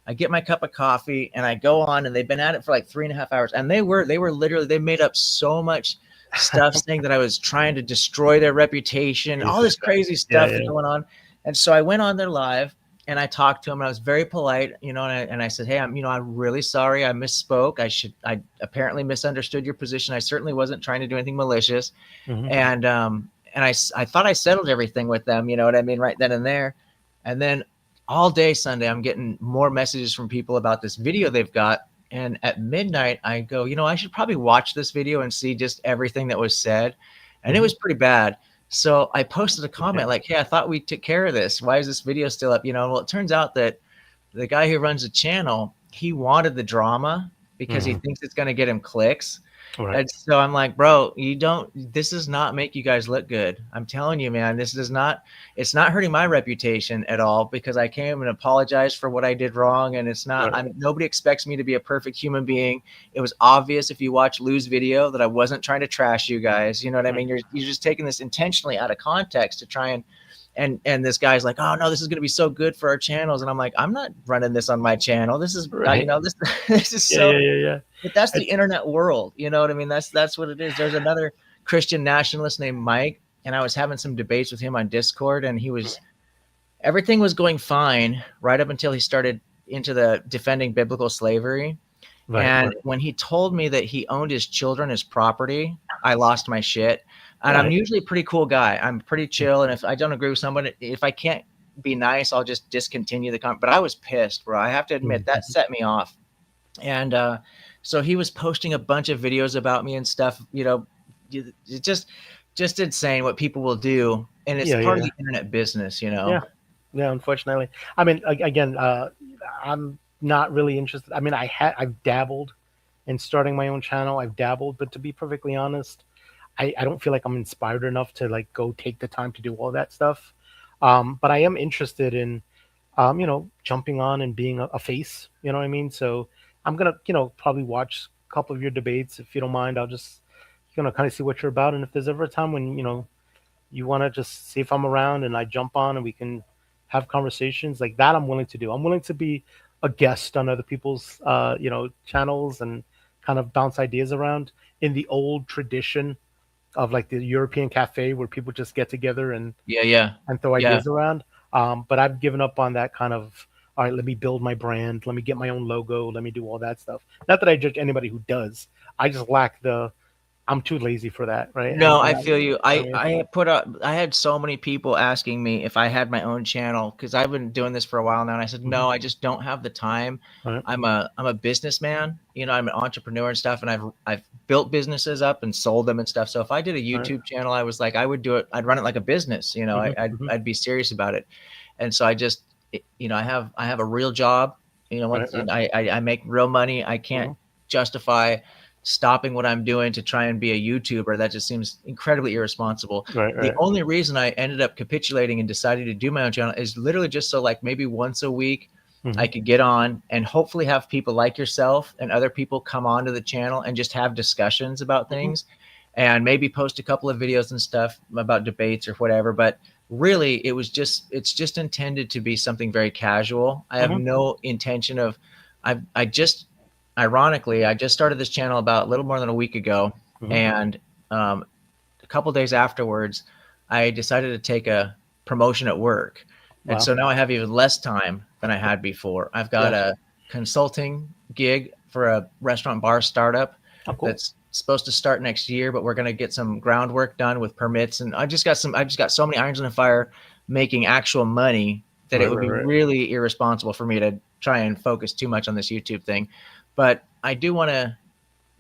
I get my cup of coffee, and I go on, and they've been at it for like 3.5 hours, and they were literally, they made up so much stuff saying that I was trying to destroy their reputation, all
Jesus
this
Christ.
crazy
Yeah.
stuff
Yeah.
going on. And so I went on their live and I talked to him, and I was very polite, and I said, "Hey, I'm really sorry. I misspoke. I apparently misunderstood your position. I certainly wasn't trying to do anything malicious."
Mm-hmm.
And I thought I settled everything with them, you know what I mean, right then and there. And then all day Sunday, I'm getting more messages from people about this video they've got. And at midnight, I go, I should probably watch this video and see just everything that was said. And it
Mm-hmm.
was pretty bad. So I posted a
Okay.
comment like, "Hey, I thought we took care of this. Why is this video still up?" Well, it turns out that the guy who runs the channel, he wanted the drama because he
Mm-hmm.
thinks it's going to get him clicks.
All right.
And so I'm like, "Bro, this does not make you guys look good. I'm telling you, man, it's not hurting my reputation at all, because I came and apologized for what I did wrong. And
All right.
nobody expects me to be a perfect human being. It was obvious if you watch Lou's video that I wasn't trying to trash you guys. You know what I
Right.
mean? You're just taking this intentionally out of context to try and this guy's like, "Oh no, this is going to be so good for our channels." And I'm like, "I'm not running this on my channel. This is,
Right.
this this is
Yeah.
so."
Yeah. Yeah. Yeah.
But that's the
It's,
internet world. You know what I mean? That's what it is. There's another Christian nationalist named Mike, and I was having some debates with him on Discord, and everything was going fine right up until he started into the defending biblical slavery.
right.
And
Right.
when he told me that he owned his children as property, I lost my shit. And I'm
Right.
usually a pretty cool guy. I'm pretty chill. And if I don't agree with someone, if I can't be nice, I'll just discontinue the conversation. But I was pissed, bro. I have to admit that
Mm-hmm.
set me off. And so he was posting a bunch of videos about me and stuff. It just insane what people will do, and it's
Yeah.
part of
Yeah.
the internet business.
Yeah. Yeah. Unfortunately, I mean, again, I'm not really interested. I mean, I've dabbled in starting my own channel. I've dabbled, but to be perfectly honest, I don't feel like I'm inspired enough to like go take the time to do all that stuff. But I am interested in, jumping on and being a face. You know what I mean? So I'm gonna, probably watch a couple of your debates if you don't mind. I'll just, kind of see what you're about, and if there's ever a time when you want to just see if I'm around and I jump on and we can have conversations like that, I'm willing to do. I'm willing to be a guest on other people's, channels and kind of bounce ideas around in the old tradition of like the European cafe where people just get together
Yeah, yeah,
and throw
yeah.
ideas around. But I've given up on that kind of, all right, let me build my brand, let me get my own logo, let me do all that stuff. Not that I judge anybody who does. I just lack I'm too lazy for that, right?
No, I
I
feel you.
I mean,
I had so many people asking me if I had my own channel, because I've been doing this for a while now, and I said,
mhm,
"No, I just don't have the time.
all right,
I'm a businessman. I'm an entrepreneur and stuff, and I've built businesses up and sold them and stuff. So if I did a
all right,
YouTube channel, I was like, I would do it. I'd run it like a business.
mhm,
I'd
mhm,
I'd be serious about it. And so I have a real job.
right, right,
I make real money. I can't
mhm,
justify stopping what I'm doing to try and be a YouTuber. That just seems incredibly irresponsible.
right,
The
right,
only reason I ended up capitulating and deciding to do my own channel is literally just so, like, maybe once a week I
mhm,
could get on and hopefully have people like yourself and other people come onto the channel and just have discussions about
mhm,
things, and maybe post a couple of videos and stuff about debates or whatever. But really, it's just intended to be something very casual. I have
mhm,
no intention of, I just, ironically, I just started this channel about a little more than a week ago.
mhm.
And a couple days afterwards, I decided to take a promotion at work. And
Wow,
so now I have even less time than I had before. I've got
gotcha.
a consulting gig for a restaurant bar startup
Oh, cool.
that's supposed to start next year, but we're going to get some groundwork done with permits. And I just got so many irons in the fire making actual money that it would be really irresponsible for me to try and focus too much on this YouTube thing. But I do want to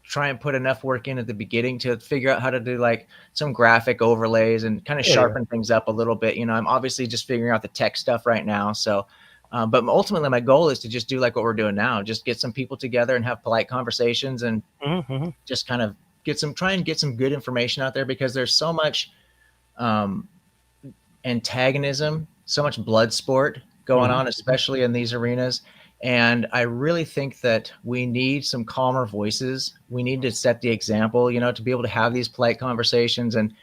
try and put enough work in at the beginning to figure out how to do like some graphic overlays and kind of sharpen things up a little bit. You know, I'm obviously just figuring out the tech stuff right now. So, but ultimately my goal is to just do like what we're doing now, just get some people together and have polite conversations and just kind of try and get some good information out there, because there's so much antagonism, so much blood sport going on, especially in these arenas. And I really think that we need some calmer voices. We need to set the example, you know, to be able to have these polite conversations. And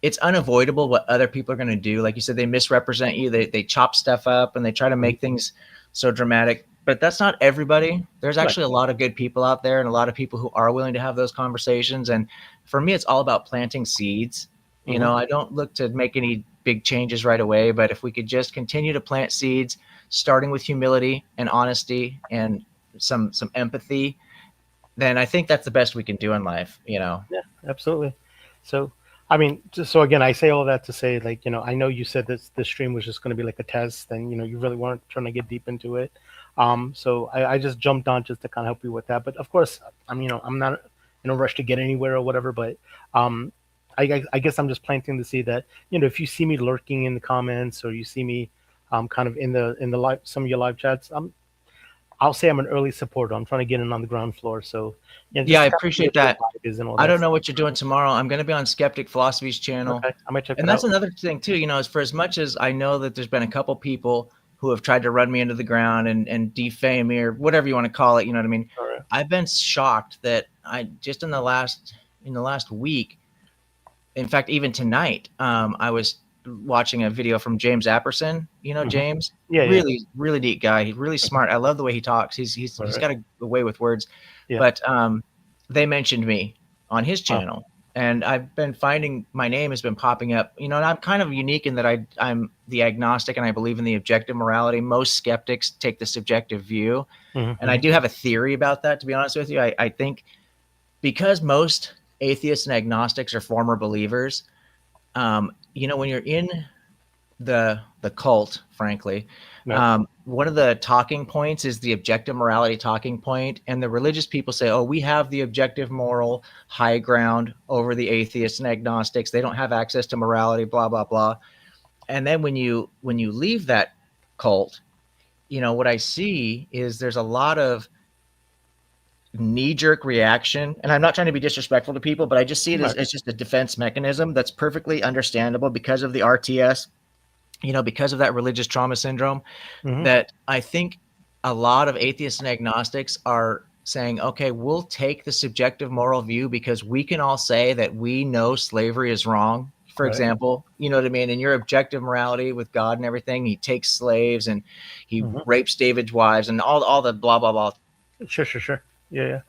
it's unavoidable what other people are going to do. Like you said, they misrepresent you. They chop stuff up and they try to make things so dramatic. But that's not everybody. There's actually a lot of good people out there and a lot of people who are willing to have those conversations. And for me, it's all about planting seeds. You know, I don't look to make any big changes right away, but if we could just continue to plant seeds, starting with humility and honesty and some empathy, then I think that's the best we can do in life, you know?
Yeah, absolutely. So, I mean, so again, I say all that to say, like, you know, I know you said that this stream was just going to be like a test and, you know, you really weren't trying to get deep into it. So I just jumped on just to kind of help you with that. But of course, you know, I'm not in a rush to get anywhere or whatever, but I guess I'm just planting the seed that, you know, if you see me lurking in the comments or you see me kind of in the live, some of your live chats, I'll say I'm an early supporter. I'm trying to get in on the ground floor. So
yeah, I appreciate that. I don't know what you're doing tomorrow. I'm going to be on Skeptic Philosophy's channel.
Okay. I might check
and that's another thing too, you know, is for as much as I know that there's been a couple people who have tried to run me into the ground and defame me or whatever you want to call it. You know what I mean?
Right.
I've been shocked that I just in the last week, in fact, even tonight, I was watching a video from James Apperson. You know, James?
Yeah.
Really neat guy. He's really smart. I love the way he talks. He's got a way with words. Yeah. But they mentioned me on his channel. And I've been finding my name has been popping up, you know, and I'm kind of unique in that I'm the agnostic and I believe in the objective morality. Most skeptics take the subjective view. And I do have a theory about that, to be honest with you. I think because most atheists and agnostics are former believers, you know, when you're in the cult, frankly, one of the talking points is the objective morality talking point. And the religious people say, oh, we have the objective moral high ground over the atheists and agnostics. They don't have access to morality, blah, blah, blah. And then when you leave that cult, you know, what I see is there's a lot of knee-jerk reaction. And I'm not trying to be disrespectful to people, but I just see it as just a defense mechanism that's perfectly understandable because of the RTS, you know, because of that religious trauma syndrome, that I think a lot of atheists and agnostics are saying, okay, we'll take the subjective moral view because we can all say that we know slavery is wrong. For example, you know what I mean? In your objective morality with God and everything, he takes slaves and he rapes David's wives and all the blah, blah, blah.
Sure. Yeah.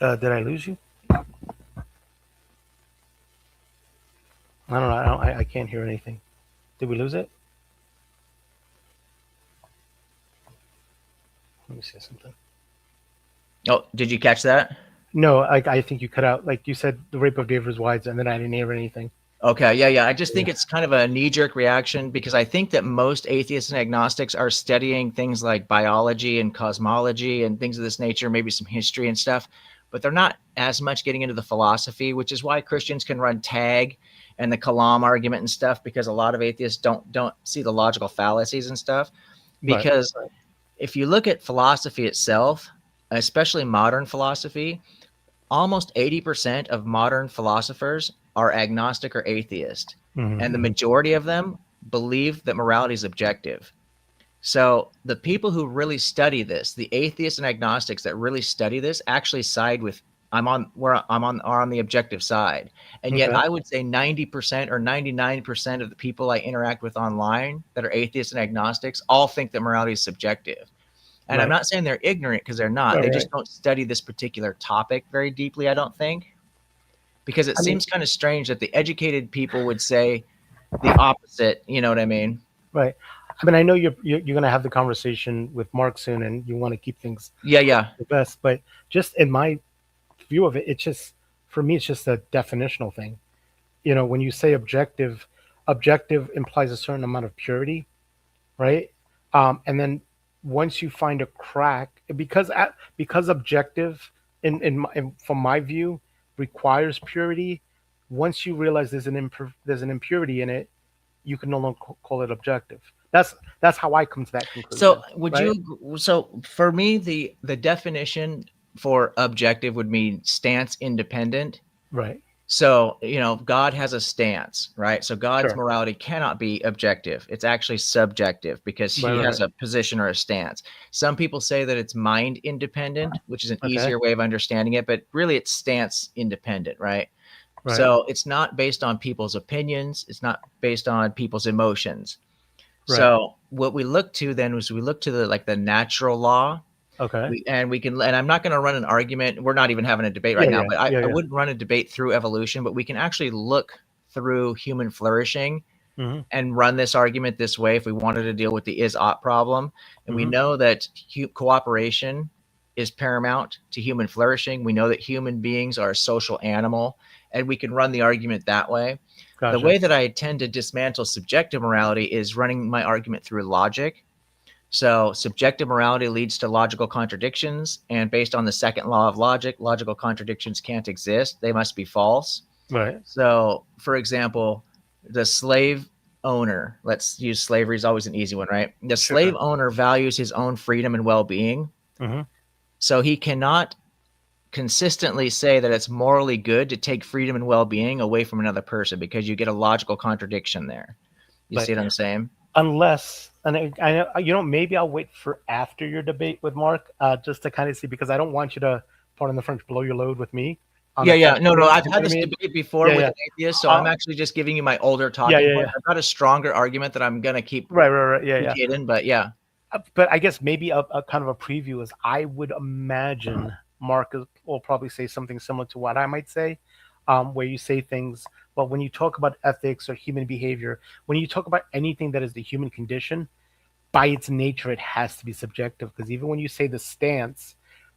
Did I lose you? I don't know. I can't hear anything. Did we lose it? Let me see something.
Oh, did you catch that?
No, I think you cut out. Like you said, the rape of David's wives, and then I didn't hear anything.
Okay, yeah. I just think it's kind of a knee-jerk reaction because I think that most atheists and agnostics are studying things like biology and cosmology and things of this nature, maybe some history and stuff, but they're not as much getting into the philosophy, which is why Christians can run tag and the Kalam argument and stuff, because a lot of atheists don't see the logical fallacies and stuff. Because if you look at philosophy itself, especially modern philosophy, almost 80% of modern philosophers are agnostic or atheist. And the majority of them believe that morality is objective. So the people who really study this, the atheists and agnostics that really study this, actually side with are on the objective side. And yet I would say 90% or 99% of the people I interact with online that are atheists and agnostics all think that morality is subjective. And I'm not saying they're ignorant, because they're not. They just don't study this particular topic very deeply, I don't think. Because it seems kind of strange that the educated people would say the opposite. You know what I mean?
Right. I mean, I know you're gonna have the conversation with Mark soon, and you want to keep things
Yeah, yeah.
the best, but just in my view of it, it's just for me, it's just a definitional thing. When you say objective, objective implies a certain amount of purity, right? And then once you find a crack, because objective, from my view, requires purity. Once you realize there's an impurity in it, you can no longer call it objective. That's how I come to that
So
conclusion,
would
right?
you? So for me, the definition for objective would mean stance independent.
Right.
So, God has a stance, right? So God's
Sure.
morality cannot be objective. It's actually subjective because
Right.
he
Right.
has
Right.
a position or a stance. Some people say that it's mind independent, which is an
Okay.
easier way of understanding it, but really it's stance independent, right?
Right.
So it's not based on people's opinions, it's not based on people's emotions.
Right.
So what we look to then was we look to the natural law.
Okay.
And I'm not going to run an argument. We're not even having a debate right
Yeah.
now,
Yeah.
but I,
Yeah.
I
Yeah.
wouldn't run a debate through evolution, but we can actually look through human flourishing
Hmm.
and run this argument this way if we wanted to deal with the is-ought problem. And we
Hmm.
know that cooperation is paramount to human flourishing. We know that human beings are a social animal, and we can run the argument that way. The
Gotcha.
way that I tend to dismantle subjective morality is running my argument through logic. So subjective morality leads to logical contradictions, and based on the second law of logic, logical contradictions can't exist. They must be false.
Right.
So, for example, the slave owner, let's use slavery is always an easy one, right? The
Sure.
slave owner values his own freedom and well-being.
Hmm.
So he cannot consistently say that it's morally good to take freedom and well-being away from another person because you get a logical contradiction there. You
But
see what I'm saying?
unless, and I know, maybe I'll wait for after your debate with Mark, just to kind of see, because I don't want you to, pardon the French, blow your load with me on
Yeah,
the
yeah. No, no.
testimony.
I've
You know
had
what I
this
mean?
debate before
Yeah,
with
yeah.
an atheist, so I'm
Uh,
actually just giving you my older
yeah,
talking
yeah,
points.
yeah.
I've got a stronger argument that I'm gonna keep
Right, right, right. Yeah, yeah.
hidden, but yeah.
But I guess maybe a kind of a preview is I would imagine Mark will probably say something similar to what I might say, where you say things. But when you talk about ethics or human behavior, when you talk about anything that is the human condition, by its nature, it has to be subjective. Because even when you say the stance,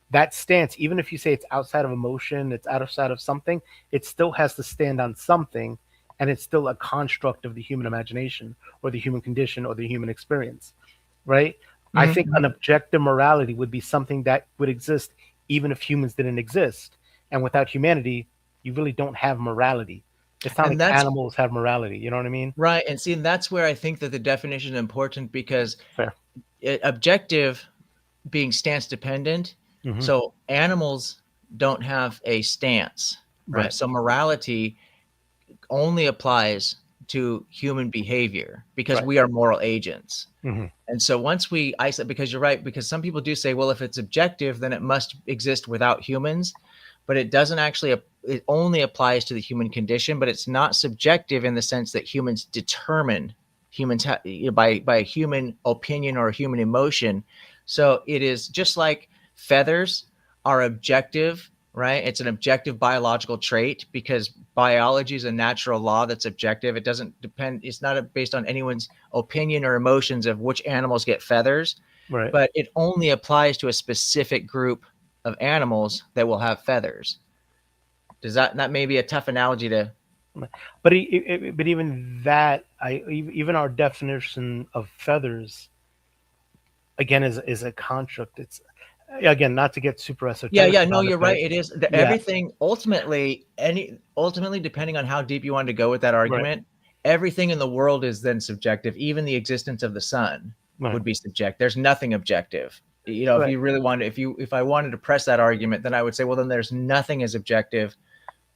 that stance, even if you say it's outside of emotion, it's outside of something, it still has to stand on something, and it's still a construct of the human imagination or the human condition or the human experience, right? I think
Mhm.
an objective morality would be something that would exist even if humans didn't exist. And without humanity, you really don't have morality. It's not
And
like
that's
animals have morality. You know what I mean?
right. And see, and that's where I think that the definition is important because
Fair.
objective being stance dependent.
Hmm.
So animals don't have a stance, right?
Right.
So morality only applies to human behavior because
Right.
we are moral agents.
Hmm.
And so once we isolate, because you're right, because some people do say, well, if it's objective, then it must exist without humans, but it doesn't actually, it only applies to the human condition, but it's not subjective in the sense that humans determine by a human opinion or a human emotion. So it is just like feathers are objective, right? It's an objective biological trait because biology is a natural law that's objective. It doesn't depend, it's not based on anyone's opinion or emotions of which animals get feathers,
Right.
but it only applies to a specific group of animals that will have feathers. Does that may be a tough analogy to?
But even that, even our definition of feathers again is a construct. It's again not to get super
Yeah,
esoteric
yeah, no,
about it,
you're
but
right. It is
yeah,
everything ultimately, depending on how deep you want to go with that
right,
argument, everything in the world is then subjective. Even the existence of the sun
right,
would be subjective. There's nothing objective. If
right.
you really wanted, if I wanted to press that argument, then I would say, well, then there's nothing as objective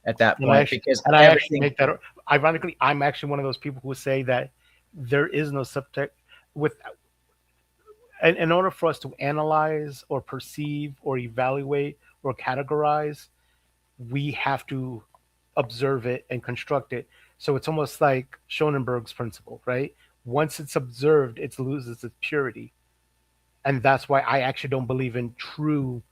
at that
And I
point
actually
because
and I actually
everything.
make that. Ironically, I'm actually one of those people who say that there is no subject with. And in order for us to analyze or perceive or evaluate or categorize, we have to observe it and construct it. So it's almost like Schoenberg's principle, right? Once it's observed, it loses its purity. And that's why I actually don't believe in true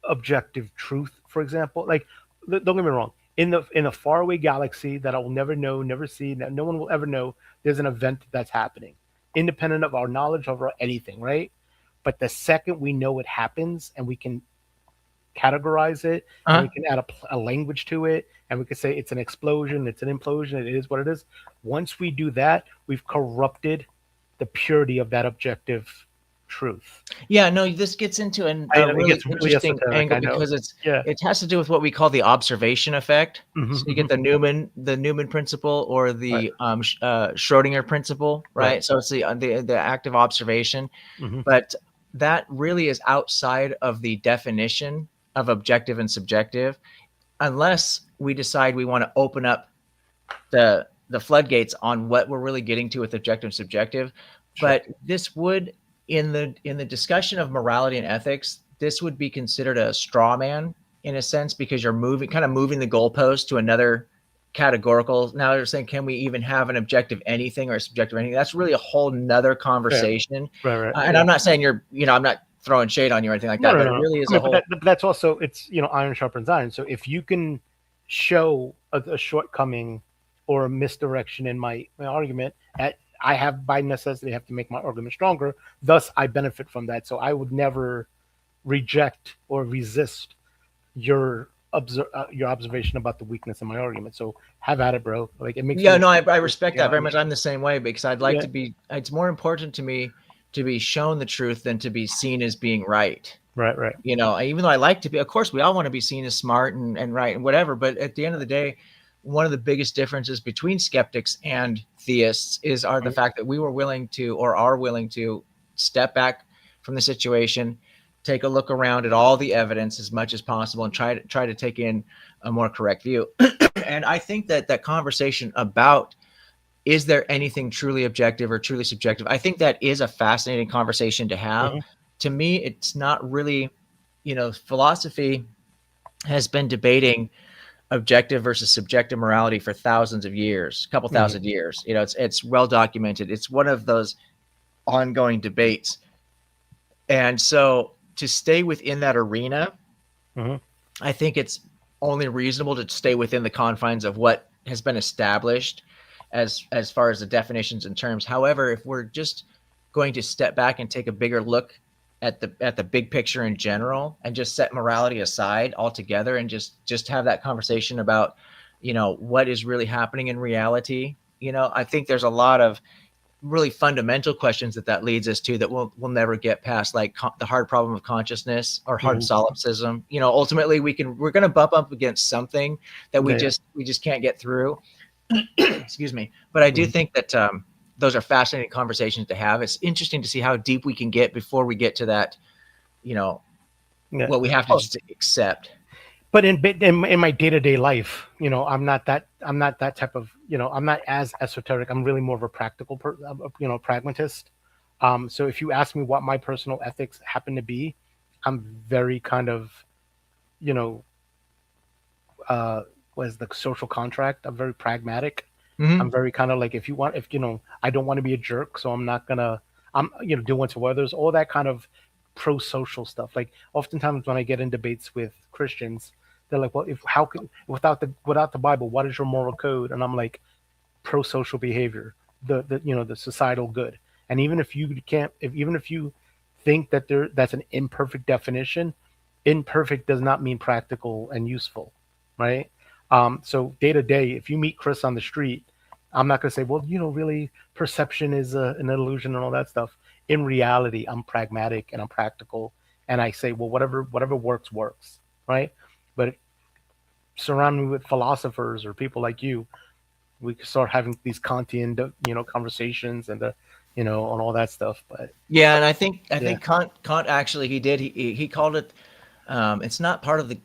objective truth, for example. Like, don't get me wrong. In a faraway galaxy that I will never know, never see, that no one will ever know, there's an event that's happening. independent of our knowledge over anything, right? But the second we know it happens and we can categorize it and
Uh-huh.
we can add a language to it and we can say it's an explosion, it's an implosion, it is what it is. Once we do that, we've corrupted the purity of that objective truth.
Yeah, no, this gets into a
It
really
gets really
interesting
esoteric,
angle
I know.
because
Yeah.
it has to do with what we call the observation effect. So you
Hmm.
get the Newman principle or
Right.
the Schrodinger principle,
Right.
right? So it's the act of observation,
Hmm.
but that really is outside of the definition of objective and subjective, unless we decide we want to open up the floodgates on what we're really getting to with objective and subjective.
Sure.
But this would, in the discussion of morality and ethics, this would be considered a straw man in a sense, because you're moving the goalpost to another categorical. Now they're saying, can we even have an objective anything or a subjective anything? That's really a whole nother
Fair.
conversation.
Right. Right.
And
Yeah.
I'm not saying I'm not throwing shade on you or anything like
No,
that,
no,
but it
no.
really is
I
a
mean,
whole.
but that's also, it's, iron sharpens iron. So if you can show a shortcoming or a misdirection in my argument, I have by necessity have to make my argument stronger. Thus, I benefit from that. So I would never reject or resist your your observation about the weakness in my argument. So have at it, bro. Like, it makes
Yeah,
me
no, I respect
yeah,
that very much. I'm the same way because I'd like
yeah,
to be. It's more important to me to be shown the truth than to be seen as being right.
right, right.
Even though I like to be, of course, we all want to be seen as smart and right and whatever. But at the end of the day, one of the biggest differences between skeptics and theists are the
Mhm.
fact that we were willing to, or are willing to, step back from the situation, take a look around at all the evidence as much as possible, and try to take in a more correct view. And I think that conversation about, is there anything truly objective or truly subjective, I think that is a fascinating conversation to have.
Mhm.
To me, it's not really, philosophy has been debating objective versus subjective morality for thousands of years, a couple
Mhm.
thousand years. It's well documented. It's one of those ongoing debates. And so to stay within that arena,
Mhm.
I think it's only reasonable to stay within the confines of what has been established as far as the definitions and terms. However, if we're just going to step back and take a bigger look at the big picture in general and just set morality aside altogether and just have that conversation about, what is really happening in reality, I think there's a lot of really fundamental questions that leads us to that we'll never get past, like the hard problem of consciousness or hard
Mhm.
solipsism. Ultimately we're going to bump up against something that we
Yeah, yeah.
just can't get through. Excuse me. But I do
Mhm.
think that those are fascinating conversations to have. It's interesting to see how deep we can get before we get to that, you know
Yeah.
what we have to
Oh,
just accept.
but in my day-to-day life, I'm not that type of, I'm not as esoteric. I'm really more of a practical pragmatist. So if you ask me what my personal ethics happen to be, I'm very kind of, you know uh was the social contract, I'm very pragmatic. I'm
Hmm.
very kind of like, if you want, if I don't want to be a jerk, so I'm not gonna, I'm do unto others, all that kind of pro-social stuff. Like, oftentimes when I get in debates with Christians, they're like, well, if how can, without the Bible, what is your moral code? And I'm like, pro-social behavior, the societal good. And even if you can't, if even if you think that that's an imperfect definition, imperfect does not mean practical and useful, right? So day to day, if you meet Chris on the street, I'm not going to say, well, really, perception is an illusion and all that stuff. In reality, I'm pragmatic and I'm practical, and I say, well, whatever works, right? But surround me with philosophers or people like you, we could start having these Kantian, conversations, and on all that stuff. But
Yeah, and I
yeah.
think Kant actually, he called it, it's not part of the,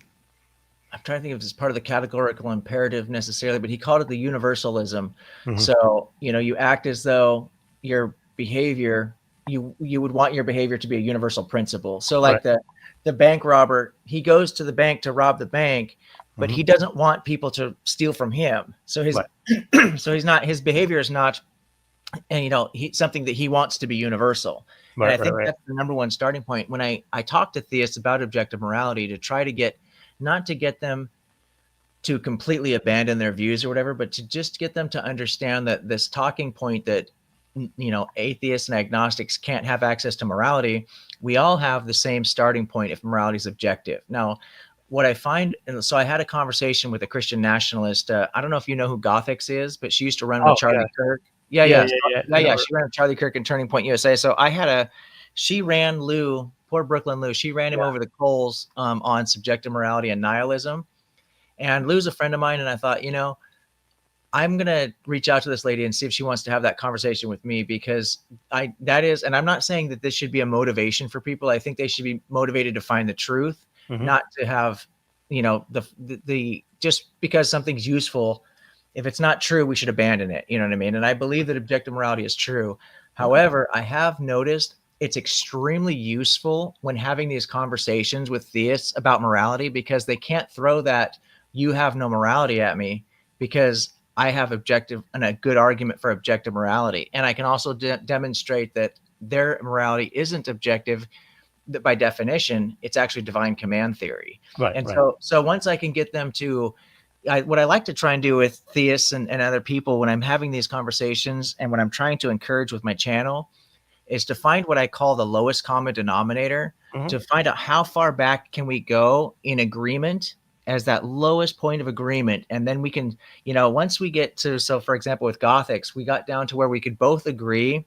I'm trying to think if it's part of the categorical imperative necessarily, but he called it the universalism.
Hmm.
So, you act as though your behavior, you would want your behavior to be a universal principle. So
Right.
like the bank robber, he goes to the bank to rob the bank, but
Hmm.
he doesn't want people to steal from him. So his
Right.
so he's not, his behavior is not, and something that he wants to be universal. And I
Right. Right.
think
Right.
that's the number one starting point when I talk to theists about objective morality, to try to get, not to get them to completely abandon their views or whatever, but to just get them to understand that this talking point that atheists and agnostics can't have access to morality. We all have the same starting point if morality is objective. Now, what I find, and so I had a conversation with a Christian nationalist. I don't know if you know who Gothics is, but she used to run with Charlie Kirk. Yeah,
yeah,
yeah,
yeah, yeah.
yeah, yeah. She ran with Charlie Kirk and Turning Point USA. So she ran Lou, poor Brooklyn Lou. She ran him over the coals on subjective morality and nihilism. And Lou's a friend of mine, and I thought, I'm gonna reach out to this lady and see if she wants to have that conversation with me, because and I'm not saying that this should be a motivation for people. I think they should be motivated to find the truth, not to have, the just because something's useful. If it's not true, we should abandon it. You know what I mean? And I believe that objective morality is true. However, I have noticed it's extremely useful when having these conversations with theists about morality, because they can't throw that "you have no morality" at me, because I have objective and a good argument for objective morality. And I can also demonstrate that their morality isn't objective. That by definition, it's actually divine command theory.
Right.
And so once I can get them to, what I like to try and do with theists and other people when I'm having these conversations, and when I'm trying to encourage with my channel, is to find what I call the lowest common denominator, to find out how far back can we go in agreement as that lowest point of agreement. And then we can, once we get to, so for example, with Gothics, we got down to where we could both agree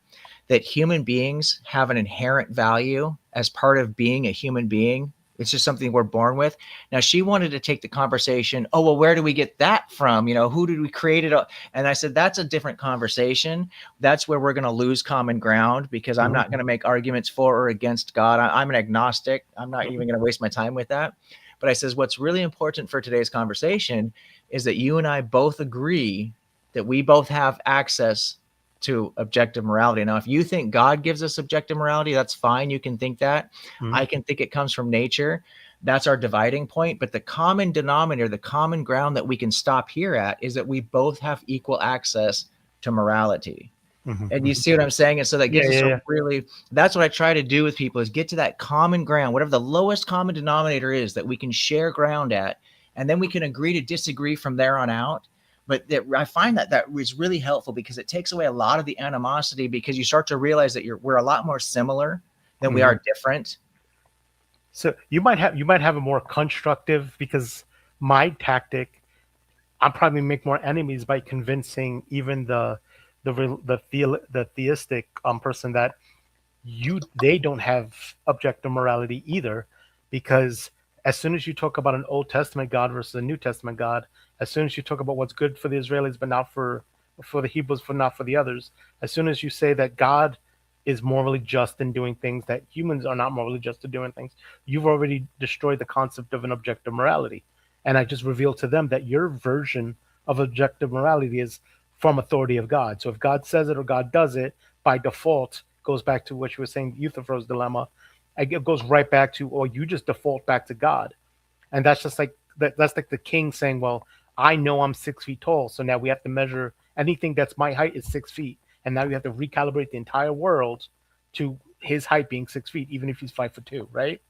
that human beings have an inherent value as part of being a human being. It's just something we're born with. Now, she wanted to take the conversation, oh, well, where do we get that from? Who did we create it? And I said, that's a different conversation. That's where we're going to lose common ground, because I'm not going to make arguments for or against God. I'm an agnostic. I'm not even going to waste my time with that. But I says, what's really important for today's conversation is that you and I both agree that we both have access to objective morality. Now, if you think God gives us objective morality, that's fine. You can think that. I can think it comes from nature. That's our dividing point. But the common denominator, the common ground that we can stop here at, is that we both have equal access to morality. And you see what I'm saying? And so that gives us really, that's what I try to do with people, is get to that common ground, whatever the lowest common denominator is that we can share ground at, and then we can agree to disagree from there on out. But I find that is really helpful, because it takes away a lot of the animosity, because you start to realize that we're a lot more similar than we are different.
So you might have a more constructive, because my tactic, I'm probably make more enemies by convincing even the theistic person that they don't have objective morality either, because as soon as you talk about an Old Testament God versus a New Testament God, as soon as you talk about what's good for the Israelis but not for the Hebrews, not for the others, as soon as you say that God is morally just in doing things, that humans are not morally just in doing things, you've already destroyed the concept of an objective morality. And I just revealed to them that your version of objective morality is from authority of God. So if God says it or God does it, by default, goes back to what you were saying, Euthyphro's dilemma. It goes right back to, or you just default back to God. And that's just like that's like the king saying, well, I know I'm 6 feet tall, so now we have to measure anything that's my height is 6 feet, and now you have to recalibrate the entire world to his height being 6 feet, even if he's 5'2", right?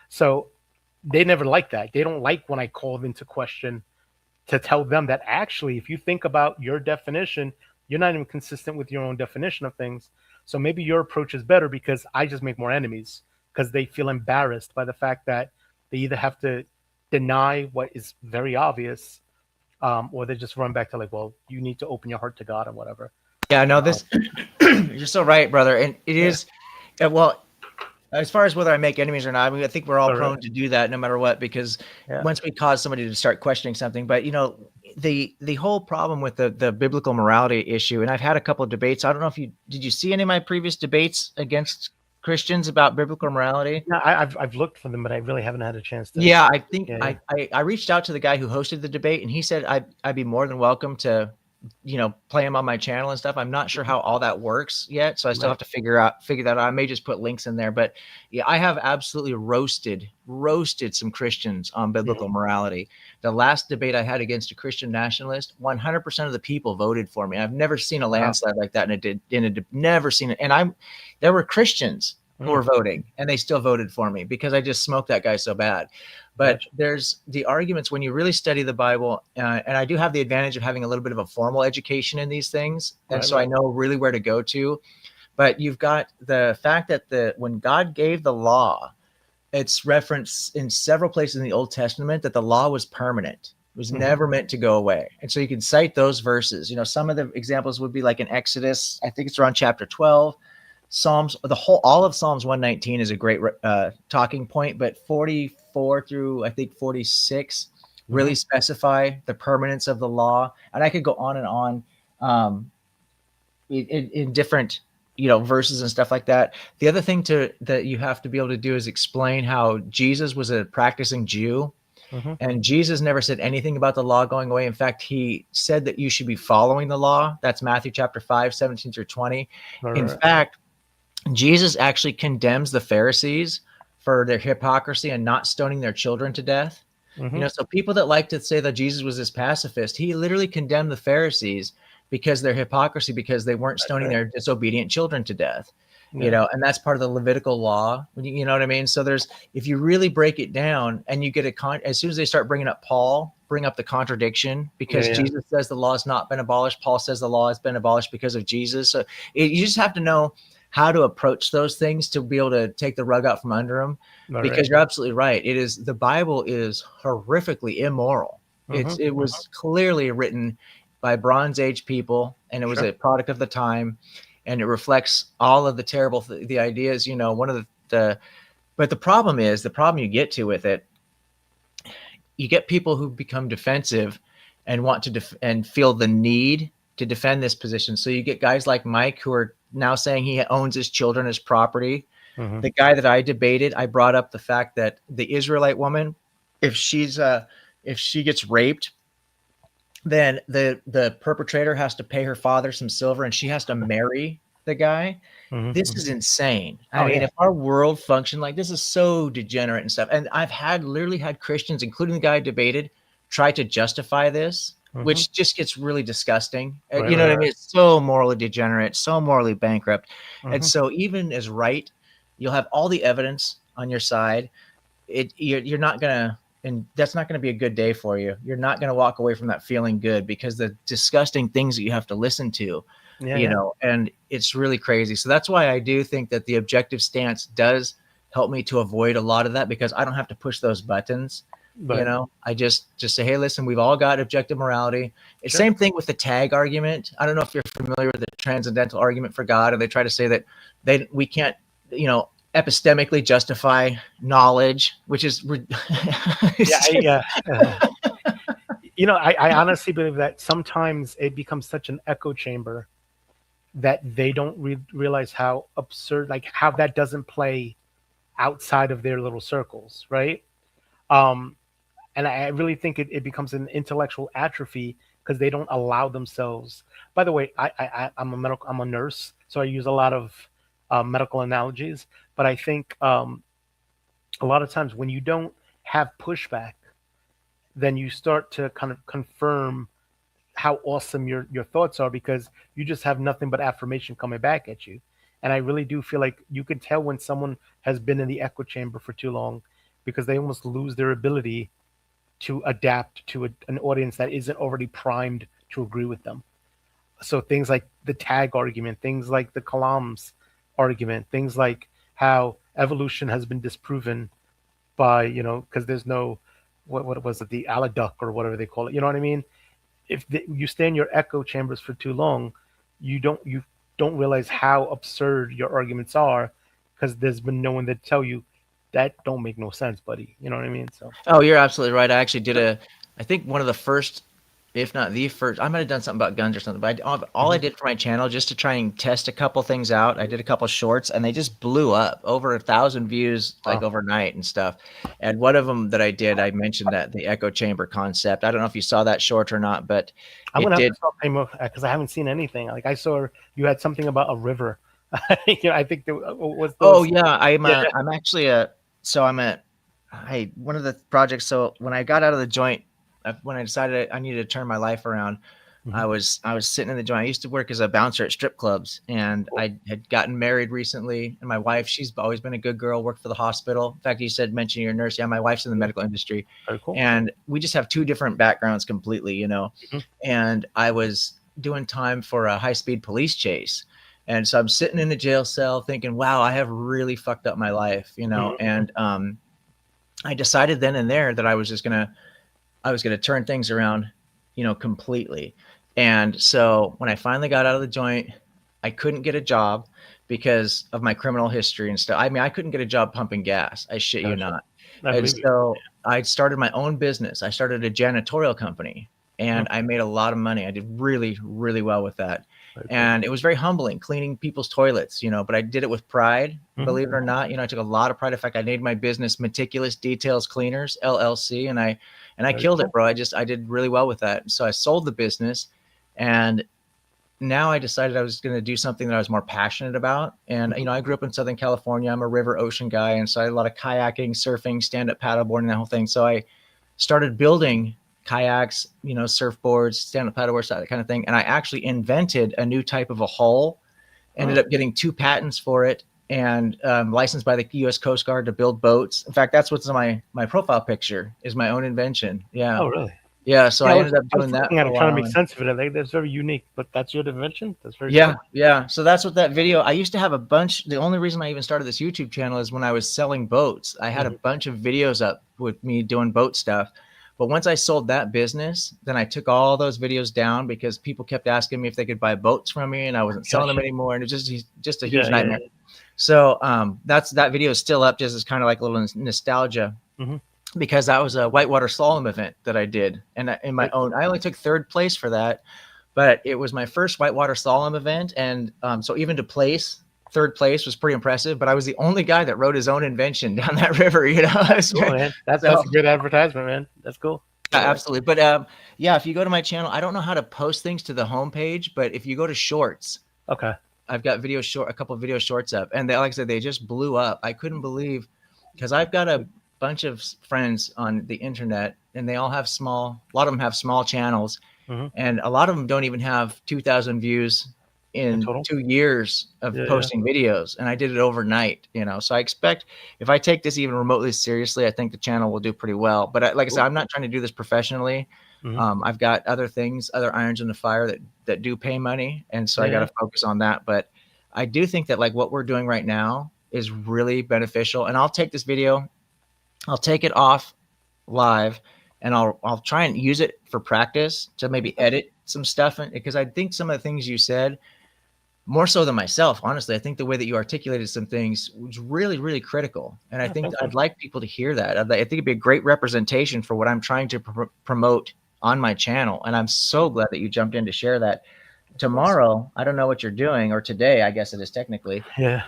So they never like that. They don't like when I call them into question, to tell them that actually, if you think about your definition, you're not even consistent with your own definition of things. So maybe your approach is better, because I just make more enemies, because they feel embarrassed by the fact that they either have to deny what is very obvious, or they just run back to like, well, you need to open your heart to God or whatever.
Yeah, no, this you're so right, brother. And it is, well, as far as whether I make enemies or not, I mean, I think we're all prone to do that no matter what, because once we cause somebody to start questioning something. But the whole problem with the biblical morality issue, and I've had a couple of debates. I don't know if did you see any of my previous debates against Christians about biblical morality?
No, I've looked for them, but I really haven't had a chance to.
Yeah, I think I reached out to the guy who hosted the debate, and he said I'd be more than welcome to play him on my channel and stuff. I'm not sure how all that works yet, so I still have to figure that out. I may just put links in there, but yeah, I have absolutely roasted some Christians on biblical morality. The last debate I had against a Christian nationalist, 100% of the people voted for me. I've never seen a landslide like that, and never seen it. And there were Christians. who were voting, and they still voted for me because I just smoked that guy so bad. But
Gotcha.
there's the arguments when you really study the Bible, and I do have the advantage of having a little bit of a formal education in these things, and
Right,
so I
right.
know really where to go to. But you've got the fact that when God gave the law, it's referenced in several places in the Old Testament that the law was permanent. It was
Mhm.
never meant to go away. And so you can cite those verses. You know, some of the examples would be like in Exodus, I think it's around chapter 12. Psalms, all of Psalms 119 is a great talking point, but 44 through I think 46 really
Mhm.
specify the permanence of the law. And I could go on and on um, in different verses and stuff like that. The other thing that you have to be able to do is explain how Jesus was a practicing Jew,
Mhm.
and Jesus never said anything about the law going away. In fact, he said that you should be following the law. That's Matthew chapter 5, 17 through 20.
Right,
In
right.
fact, Jesus actually condemns the Pharisees for their hypocrisy and not stoning their children to death.
Mhm.
So people that like to say that Jesus was this pacifist, he literally condemned the Pharisees because their hypocrisy, because they weren't stoning
Right.
their disobedient children to death.
Yeah.
And that's part of the Levitical law. You know what I mean? So if you really break it down and you get as soon as they start bringing up Paul, bring up the contradiction
Yeah,
because
yeah.
Jesus says the law has not been abolished. Paul says the law has been abolished because of Jesus. So you just have to know how to approach those things to be able to take the rug out from under them,
Right,
because
right.
you're absolutely right. The Bible is horrifically immoral.
Mhm.
It was clearly written by Bronze Age people, and it was
Sure.
a product of the time, and it reflects all of the terrible the ideas. One of the but the problem you get to with it, you get people who become defensive and want to and feel the need to defend this position. So you get guys like Mike who are now saying he owns his children as property.
Mhm.
The guy that I debated, I brought up the fact that the Israelite woman, if she gets raped, then the perpetrator has to pay her father some silver and she has to marry the guy.
Mhm.
This
Mhm.
is insane. I
Oh
mean,
yeah.
if our world functioned like this, is so degenerate and stuff. And I've literally had Christians, including the guy I debated, try to justify this,
Mhm.
which just gets really disgusting.
Right,
You know
right,
what I
right.
mean? It's so morally degenerate, so morally bankrupt. And
Mhm.
so even as right, you'll have all the evidence on your side. You're not gonna, and that's not going to be a good day for you. You're not going to walk away from that feeling good because the disgusting things that you have to listen to,
Yeah, yeah.
and it's really crazy. So that's why I do think that the objective stance does help me to avoid a lot of that, because I don't have to push those buttons.
But
I just say, hey, listen, we've all got objective morality. It's
sure.
same thing with the tag argument. I don't know if you're familiar with the transcendental argument for God, or they try to say that we can't, epistemically justify knowledge, which is
Yeah,
it's just,
yeah. I honestly believe that sometimes it becomes such an echo chamber that they don't realize how absurd, like how that doesn't play outside of their little circles, right? Um, and I really think it becomes an intellectual atrophy because they don't allow themselves. By the way, I'm a nurse, so I use a lot of medical analogies. But I think a lot of times when you don't have pushback, then you start to kind of confirm how awesome your thoughts are because you just have nothing but affirmation coming back at you. And I really do feel like you can tell when someone has been in the echo chamber for too long because they almost lose their ability to adapt to an audience that isn't already primed to agree with them. So things like the tag argument, things like the Kalam's argument, things like how evolution has been disproven by, because there's no, what was it, the Aladuck or whatever they call it. You know what I mean? If you stay in your echo chambers for too long, you don't realize how absurd your arguments are because there's been no one to tell you that don't make no sense, buddy. You know what I mean? So
oh, you're absolutely right. I actually I think one of the first, if not the first, I might have done something about guns or something, but all I
mhm.
did for my channel just to try and test a couple things out. I did a couple shorts and they just blew up, over 1,000 views like
Wow.
overnight and stuff. And one of them that I did, I mentioned that the echo chamber concept. I don't know if you saw that short or not, but
I'm
it
gonna have
did.
to start paying more because I haven't seen anything. Like I saw you had something about a river. I think there was
Oh
those.
yeah,
Yeah.
I'm actually so I'm a I one of the projects. So when I got out of the joint, when I decided I needed to turn my life around, I was sitting in the joint. I used to work as a bouncer at strip clubs, and I had gotten married recently. And my wife, she's always been a good girl, worked for the hospital. In fact, you said mention your nurse. Yeah, my wife's in the medical industry,
Very cool.
and we just have two different backgrounds completely, you know. And I was doing time for a high-speed police chase. And so I'm sitting in the jail cell thinking, wow, I have really fucked up my life, you know. And I decided then and there that I was gonna turn things around, you know, completely. And so when I finally got out of the joint, I couldn't get a job because of my criminal history and stuff. I mean, I couldn't get a job pumping gas. I shit you
Gotcha.
not.
I
And
believe you.
so I started my own business. I started a janitorial company, and I made a lot of money. I did really, really well with that.
Very cool.
And it was very humbling cleaning people's toilets, you know, but I did it with pride, believe it or not. You know, I took a lot of pride. In fact, I named my business Meticulous Details Cleaners LLC, and I
Very
killed
cool.
it, bro. I did really well with that. So I sold the business, and now I decided I was going to do something that I was more passionate about. And, you know, I grew up in Southern California. I'm a river ocean guy. And so I had a lot of kayaking, surfing, stand-up paddleboarding, that whole thing. So I started building kayaks, you know, surfboards, stand-up paddleboards, that kind of thing. And I actually invented a new type of a hull, ended up getting 2 patents for it, and licensed by the U.S. Coast Guard to build boats. In fact, that's what's in my profile picture is my own invention. Yeah.
Oh, really?
Yeah. So
Yeah,
I ended up
I was
doing that
looking
for
at
a
it, trying to
while.
make sense of it. Like, that's very unique, but that's your invention. That's very
Yeah,
cool.
yeah. So that's what that video. I used to have a bunch. The only reason I even started this YouTube channel is when I was selling boats. I had a bunch of videos up with me doing boat stuff. But once I sold that business, then I took all those videos down because people kept asking me if they could buy boats from me, and I wasn't selling them
Gotcha.
anymore, and it was just a huge
Yeah,
nightmare. So that video is still up, just as kind of like a little nostalgia, because that was a whitewater slalom event that I did, and in my own, I only took 3rd place for that, but it was my first whitewater slalom event, and so even to place 3rd place was pretty impressive. But I was the only guy that rode his own invention down that river, you know.
Cool, man. That's a good advertisement, man. That's cool.
Absolutely. But yeah, if you go to my channel, I don't know how to post things to the homepage, but if you go to shorts,
Okay.
I've got a couple of video shorts up, and they, like I said, they just blew up. I couldn't believe, because I've got a bunch of friends on the internet, and they all have a lot of them have small channels, and a lot of them don't even have 2,000 views in 2 years of posting videos. And I did it overnight, you know. So I expect if I take this even remotely seriously, I think the channel will do pretty well. But like I said, I'm not trying to do this professionally. I've got other things, other irons in the fire that do pay money, and so I got to focus on that. But I do think that like what we're doing right now is really beneficial. And I'll take this video, I'll take it off live, and I'll try and use it for practice to maybe edit some stuff, because I think some of the things you said, more so than myself, honestly, I think the way that you articulated some things was really, really critical. And I think I'd like people to hear that. I think it'd be a great representation for what I'm trying to promote on my channel. And I'm so glad that you jumped in to share that. Tomorrow, I don't know what you're doing, or today, I guess it is technically,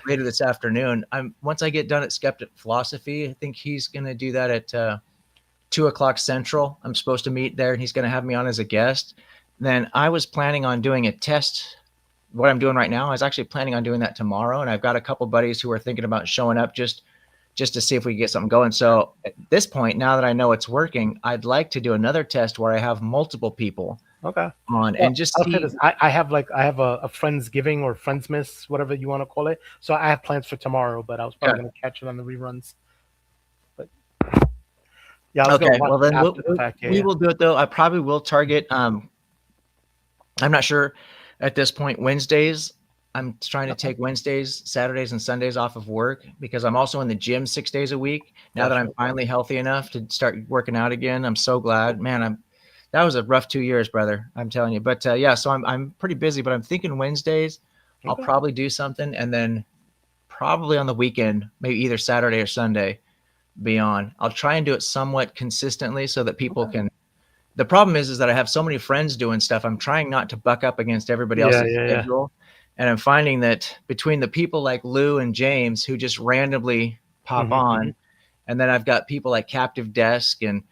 later this afternoon. Once I get done at Skeptic Philosophy, I think he's going to do that at 2:00 Central. I'm supposed to meet there, and he's going to have me on as a guest. Then I was planning on doing a test. What I'm doing right now, I was actually planning on doing that tomorrow, and I've got a couple buddies who are thinking about showing up just to see if we can get something going. So at this point, now that I know it's working, I'd like to do another test where I have multiple people on, and just
I'll
see.
say this. I have a Friendsgiving or Friendsmas, whatever you want to call it. So I have plans for tomorrow, but I was probably going to catch it on the reruns. But yeah, I was
Okay,
going to
well then
after the fact.
we will do it though. I probably will target. I'm not sure at this point. Wednesdays, I'm trying to take Wednesdays, Saturdays, and Sundays off of work, because I'm also in the gym 6 days a week. Now that I'm finally healthy enough to start working out again, I'm so glad, man. That was a rough 2 years, brother. I'm telling you. But yeah, so I'm pretty busy, but I'm thinking Wednesdays, I'll probably do something, and then probably on the weekend, maybe either Saturday or Sunday, be on. I'll try and do it somewhat consistently so that people can. The problem is that I have so many friends doing stuff. I'm trying not to buck up against everybody else's schedule. And I'm finding that between the people like Lou and James who just randomly pop on, and then I've got people like Captive Desk and,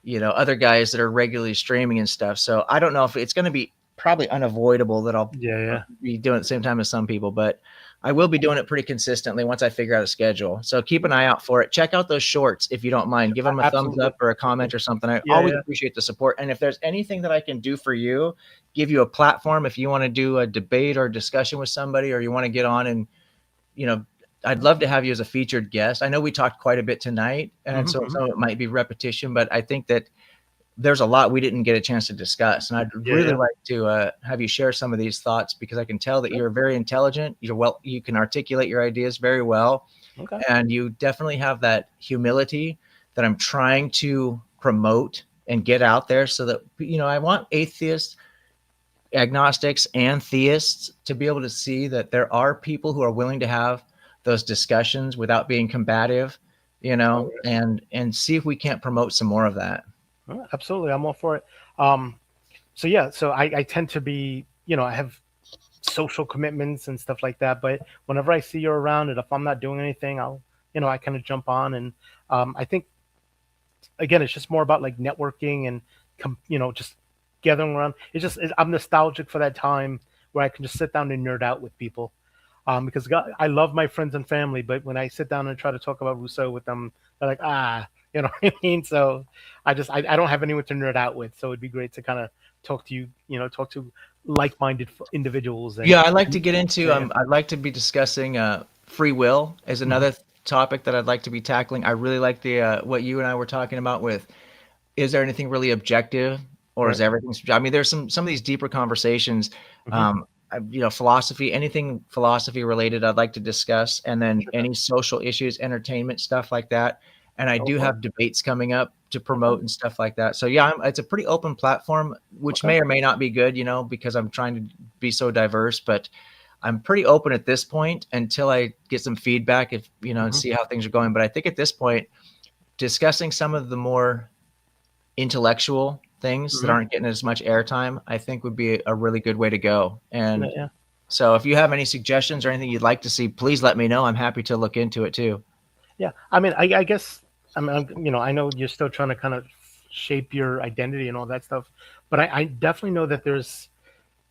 you know, other guys that are regularly streaming and stuff. So I don't know if it's going to be probably unavoidable that I'll
Yeah.
be doing at the same time as some people, but I will be doing it pretty consistently once I figure out a schedule. So keep an eye out for it. Check out those shorts if you don't mind. Give them a thumbs
Absolutely.
up or a comment or something. I
Yeah.
always
Yeah.
appreciate the support. And if there's anything that I can do for you, give you a platform, if you want to do a debate or discussion with somebody, or you want to get on and, you know, I'd love to have you as a featured guest. I know we talked quite a bit tonight, and so some of it might be repetition, but I think that there's a lot we didn't get a chance to discuss. And I'd really
Yeah.
like to have you share some of these thoughts, because I can tell that you're very intelligent. You can articulate your ideas very well.
Okay.
And you definitely have that humility that I'm trying to promote and get out there, so that, I want atheists, agnostics, and theists to be able to see that there are people who are willing to have those discussions without being combative, and see if we can't promote some more of that.
Absolutely. I'm all for it. So yeah, so I tend to be, I have social commitments and stuff like that, but whenever I see you around, and if I'm not doing anything, I kind of jump on. And I think, again, it's just more about like networking and, just gathering around. I'm nostalgic for that time where I can just sit down and nerd out with people. Because I love my friends and family, but when I sit down and try to talk about Rousseau with them, they're like, you know what I mean? So I don't have anyone to nerd out with. So it'd be great to kind of talk to you, talk to like-minded individuals.
Yeah, I'd like to get into,
Yeah.
I'd like to be discussing free will as another topic that I'd like to be tackling. I really like the what you and I were talking about with, is there anything really objective, or is
Right.
everything, I mean, there's some of these deeper conversations,
Mhm.
philosophy, anything philosophy related, I'd like to discuss, and then any social issues, entertainment, stuff like that. And I do
Okay.
have debates coming up to
Okay.
promote and stuff like that. So yeah, it's a pretty open platform, which
Okay.
may or may not be good, because I'm trying to be so diverse, but I'm pretty open at this point until I get some feedback, if, and
Mhm.
see how things are going. But I think at this point, discussing some of the more intellectual things that
Mhm.
aren't getting as much airtime, I think would be a really good way to go.
Yeah.
And
Yeah.
so if you have any suggestions or anything you'd like to see, please let me know. I'm happy to look into it too.
Yeah. I mean, I guess I know you're still trying to kind of shape your identity and all that stuff, but I definitely know that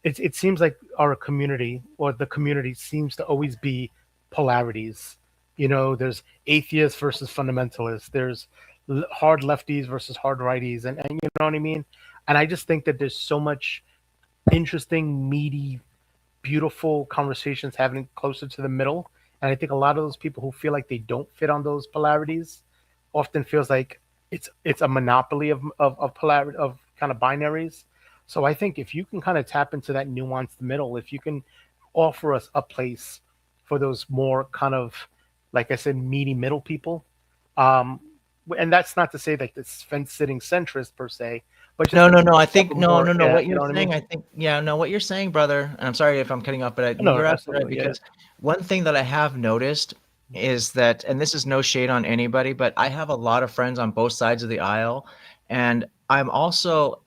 it seems like our community, or the community, seems to always be polarities. There's atheists versus fundamentalists. There's hard lefties versus hard righties, and you know what I mean. And I just think that there's so much interesting, meaty, beautiful conversations happening closer to the middle. And I think a lot of those people who feel like they don't fit on those polarities often feels like it's a monopoly of polarity, of kind of binaries. So I think if you can kind of tap into that nuanced middle, if you can offer us a place for those more kind of, like I said, meaty middle people, um, and that's not to say like this fence sitting centrist per se, but just
No. I
have
think
a
no,
more,
no, no.
yeah,
What
you know
you're
what I mean?
saying, I think, yeah, no, what you're saying, brother. And I'm sorry if I'm cutting off, but
No,
you're absolutely right,
absolutely, yeah.
because one thing that I have noticed is that, and this is no shade on anybody, but I have a lot of friends on both sides of the aisle, and I'm also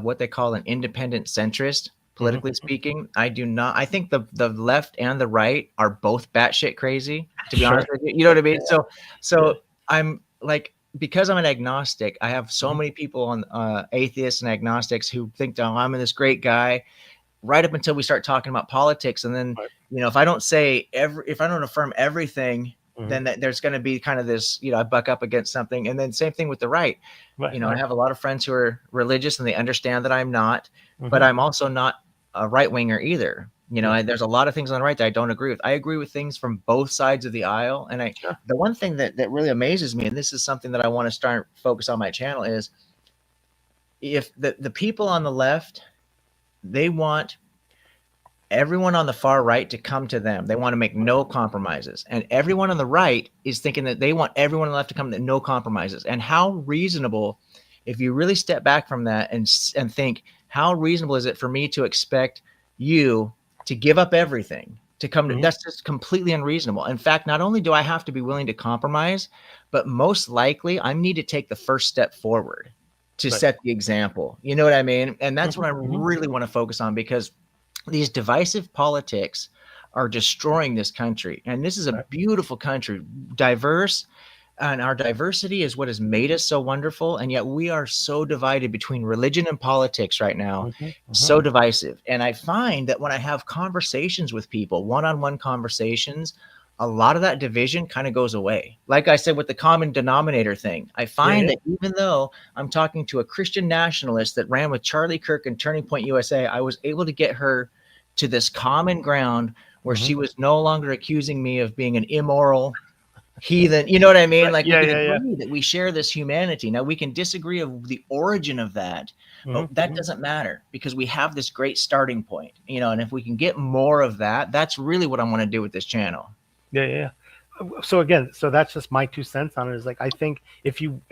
what they call an independent centrist, politically
Hmm.
speaking. I do not. I think the left and the right are both batshit crazy, to be
Sure.
honest with you. You know what I mean? So
Yeah.
so I'm like, because I'm an agnostic, I have so
Mhm.
many people on atheists and agnostics who think that, oh, I'm this great guy, right up until we start talking about politics. And then,
Right.
if I don't affirm everything,
Mhm.
then there's going to be kind of this, I buck up against something. And then same thing with the right.
Right.
I
Right.
have a lot of friends who are religious, and they understand that I'm not, but
Mhm.
I'm also not a right winger either.
Yeah.
There's a lot of things on the right that I don't agree with. I agree with things from both sides of the aisle. And
Sure.
the one thing that really amazes me, and this is something that I want to start focus on my channel, is if the people on the left, they want everyone on the far right to come to them. They want to make no compromises. And everyone on the right is thinking that they want everyone on the left to come to no compromises. And how reasonable, if you really step back from that and think, how reasonable is it for me to expect you to give up everything to come to,
Mhm.
that's just completely unreasonable. In fact, not only do I have to be willing to compromise, but most likely I need to take the first step forward to
Right.
set the example. You know what I mean? And that's
Mhm.
what I
Mhm.
really want to focus on, because these divisive politics are destroying this country. And this is a
Right.
beautiful country, diverse. and our diversity is what has made us so wonderful, and yet we are so divided between religion and politics right now, so divisive. And I find that when I have conversations with people, one-on-one conversations, a lot of that division kind of goes away. Like I said with the common denominator thing, I find that even though I'm talking to a Christian nationalist that ran with Charlie Kirk and Turning Point USA, I was able to get her to this common ground where she was no longer accusing me of being an immoral heathen. You know what I mean? Like we can agree that we share this humanity. Now we can disagree of the origin of that, but that doesn't matter because we have this great starting point, you know, and if we can get more of that, that's really what I want to do with this channel.
Yeah. So again, so that's just my 2 cents on it. Is like, I think if you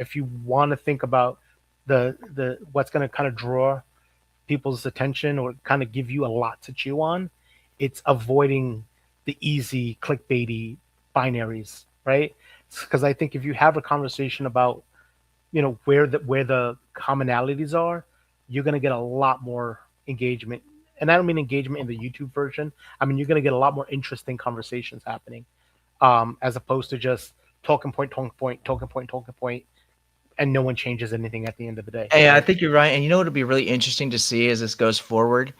want to think about the what's going to kind of draw people's attention or kind of give you a lot to chew on, it's avoiding the easy clickbaity binaries, right? Because I think if you have a conversation about, you know, where the commonalities are, you're going to get a lot more engagement. And I don't mean engagement in the YouTube version. I mean, you're going to get a lot more interesting conversations happening, as opposed to just talking point, and no one changes anything at the end of the day.
Yeah, I think you're right. And you know what would be really interesting to see as this goes forward?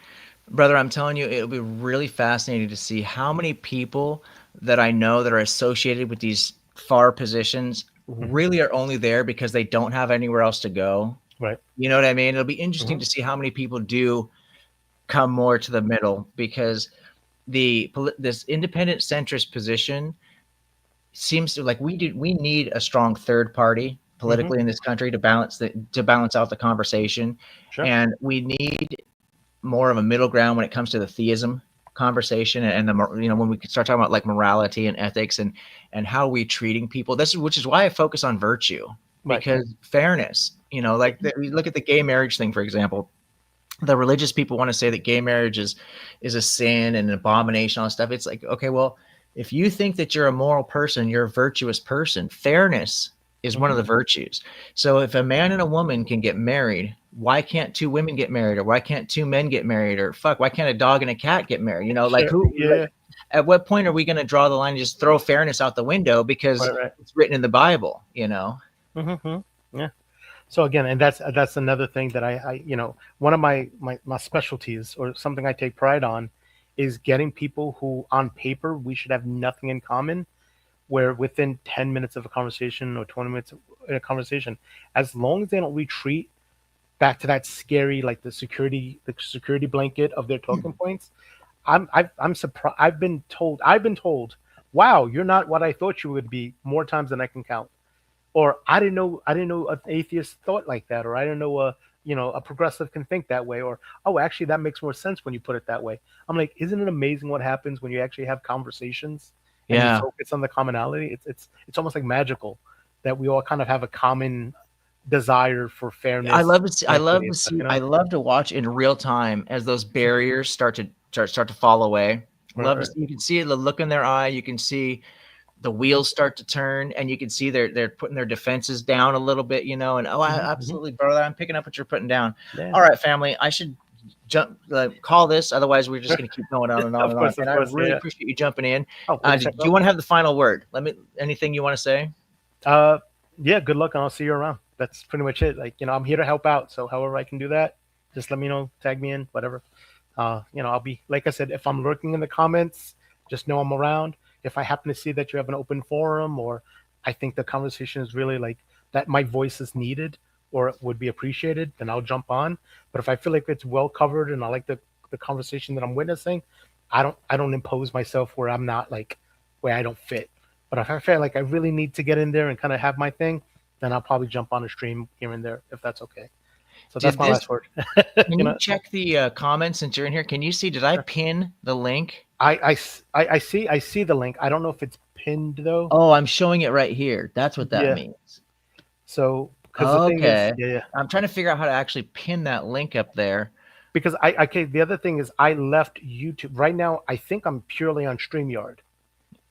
Brother, I'm telling you, it'll be really fascinating to see how many people that I know that are associated with these far positions really are only there because they don't have anywhere else to go.
Right.
You know what I mean? It'll be interesting to see how many people do come more to the middle, because this independent centrist position seems to, like, we need a strong third party politically in this country to balance out the conversation.
Sure.
And we need more of a middle ground when it comes to the theism conversation and the, you know, when we start talking about like morality and ethics and how we treating people. Which is why I focus on virtue, because fairness, you know, like we look at the gay marriage thing, for example. The religious people want to say that gay marriage is a sin and an abomination, all that stuff. It's like, okay, well, if you think that you're a moral person, you're a virtuous person. Fairness is one of the virtues. So if a man and a woman can get married, why can't two women get married? Or why can't two men get married? Or why can't a dog and a cat get married? You know, like at what point are we going to draw the line and just throw fairness out the window because it's written in the Bible, you know?
Yeah. So again, and that's another thing that I you know, one of my specialties, or something I take pride on, is getting people who on paper we should have nothing in common, where within 10 minutes of a conversation or 20 minutes of a conversation, as long as they don't retreat back to that scary, like the security blanket of their talking points, I'm surprised. I've been told, wow, you're not what I thought you would be, more times than I can count. Or I didn't know an atheist thought like that, or I didn't know a progressive can think that way, or oh, actually that makes more sense when you put it that way. I'm like, isn't it amazing what happens when you actually have conversations and you focus on the commonality? It's almost like magical that we all kind of have a common desire for fairness.
I love to watch in real time as those barriers start to fall away. To see, you can see the look in their eye, you can see the wheels start to turn, and you can see they're putting their defenses down a little bit, you know, and absolutely, brother, I'm picking up what you're putting down. All right, family, I should call this, other's we're just going to keep going on and on and on. And I really appreciate you jumping in. Do you want to have the final word? Anything you want to say?
Yeah, good luck, and I'll see you around. That's pretty much it. Like, you know, I'm here to help out, so however I can do that, just let me know, tag me in, whatever. You know, I'll be, like I said, if I'm lurking in the comments, just know I'm around. If I happen to see that you have an open forum, or I think the conversation is really like that, my voice is needed or would be appreciated, then I'll jump on. But if I feel like it's well covered and I like the conversation that I'm witnessing, I don't impose myself where I'm not, like, where I don't fit. But if I feel like I really need to get in there and kind of have my thing, then I'll probably jump on a stream here and there, if that's okay. So that's my last word.
Can you check the comments since you're in here? Can you see, did I pin the link?
I see the link. I don't know if it's pinned though.
Oh, I'm showing it right here. That's what that means.
So,
okay. I'm trying to figure out how to actually pin that link up there.
Because the other thing is I left YouTube. Right now, I think I'm purely on StreamYard.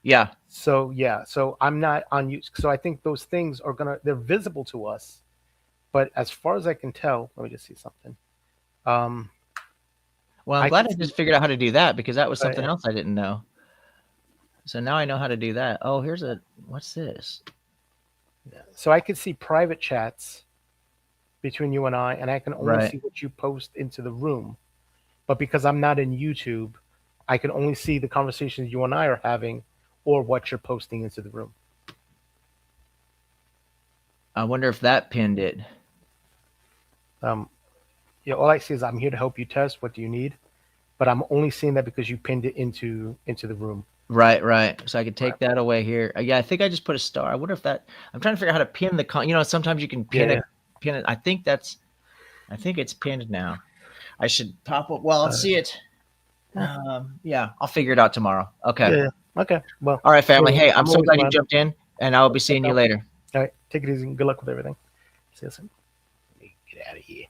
Yeah.
So I'm not on YouTube. So I think those things they're visible to us. But as far as I can tell, let me just see something.
Well, I'm glad I just figured out how to do that, because that was something else I didn't know. So now I know how to do that. Oh, what's this?
So I could see private chats between you and I can only
Right.
see what you post into the room. But because I'm not in YouTube, I can only see the conversations you and I are having or what you're posting into the room.
I wonder if that pinned it.
Yeah, all I see is I'm here to help you test. What do you need? But I'm only seeing that because you pinned it into the room.
Right. So I could take that away here. Yeah, I think I just put a star. I wonder if that. I'm trying to figure out how to pin the You know, sometimes you can pin
Yeah.
pin it. I think it's pinned now. I should pop up. Well, I'll see it. Yeah, I'll figure it out tomorrow. Okay.
Yeah. Okay. Well.
All right, family. Hey, I'm so
always
glad you
glad.
jumped in, and I'll be seeing you later.
All right. Take it easy. Good luck with everything. See you soon. Let me get out of here.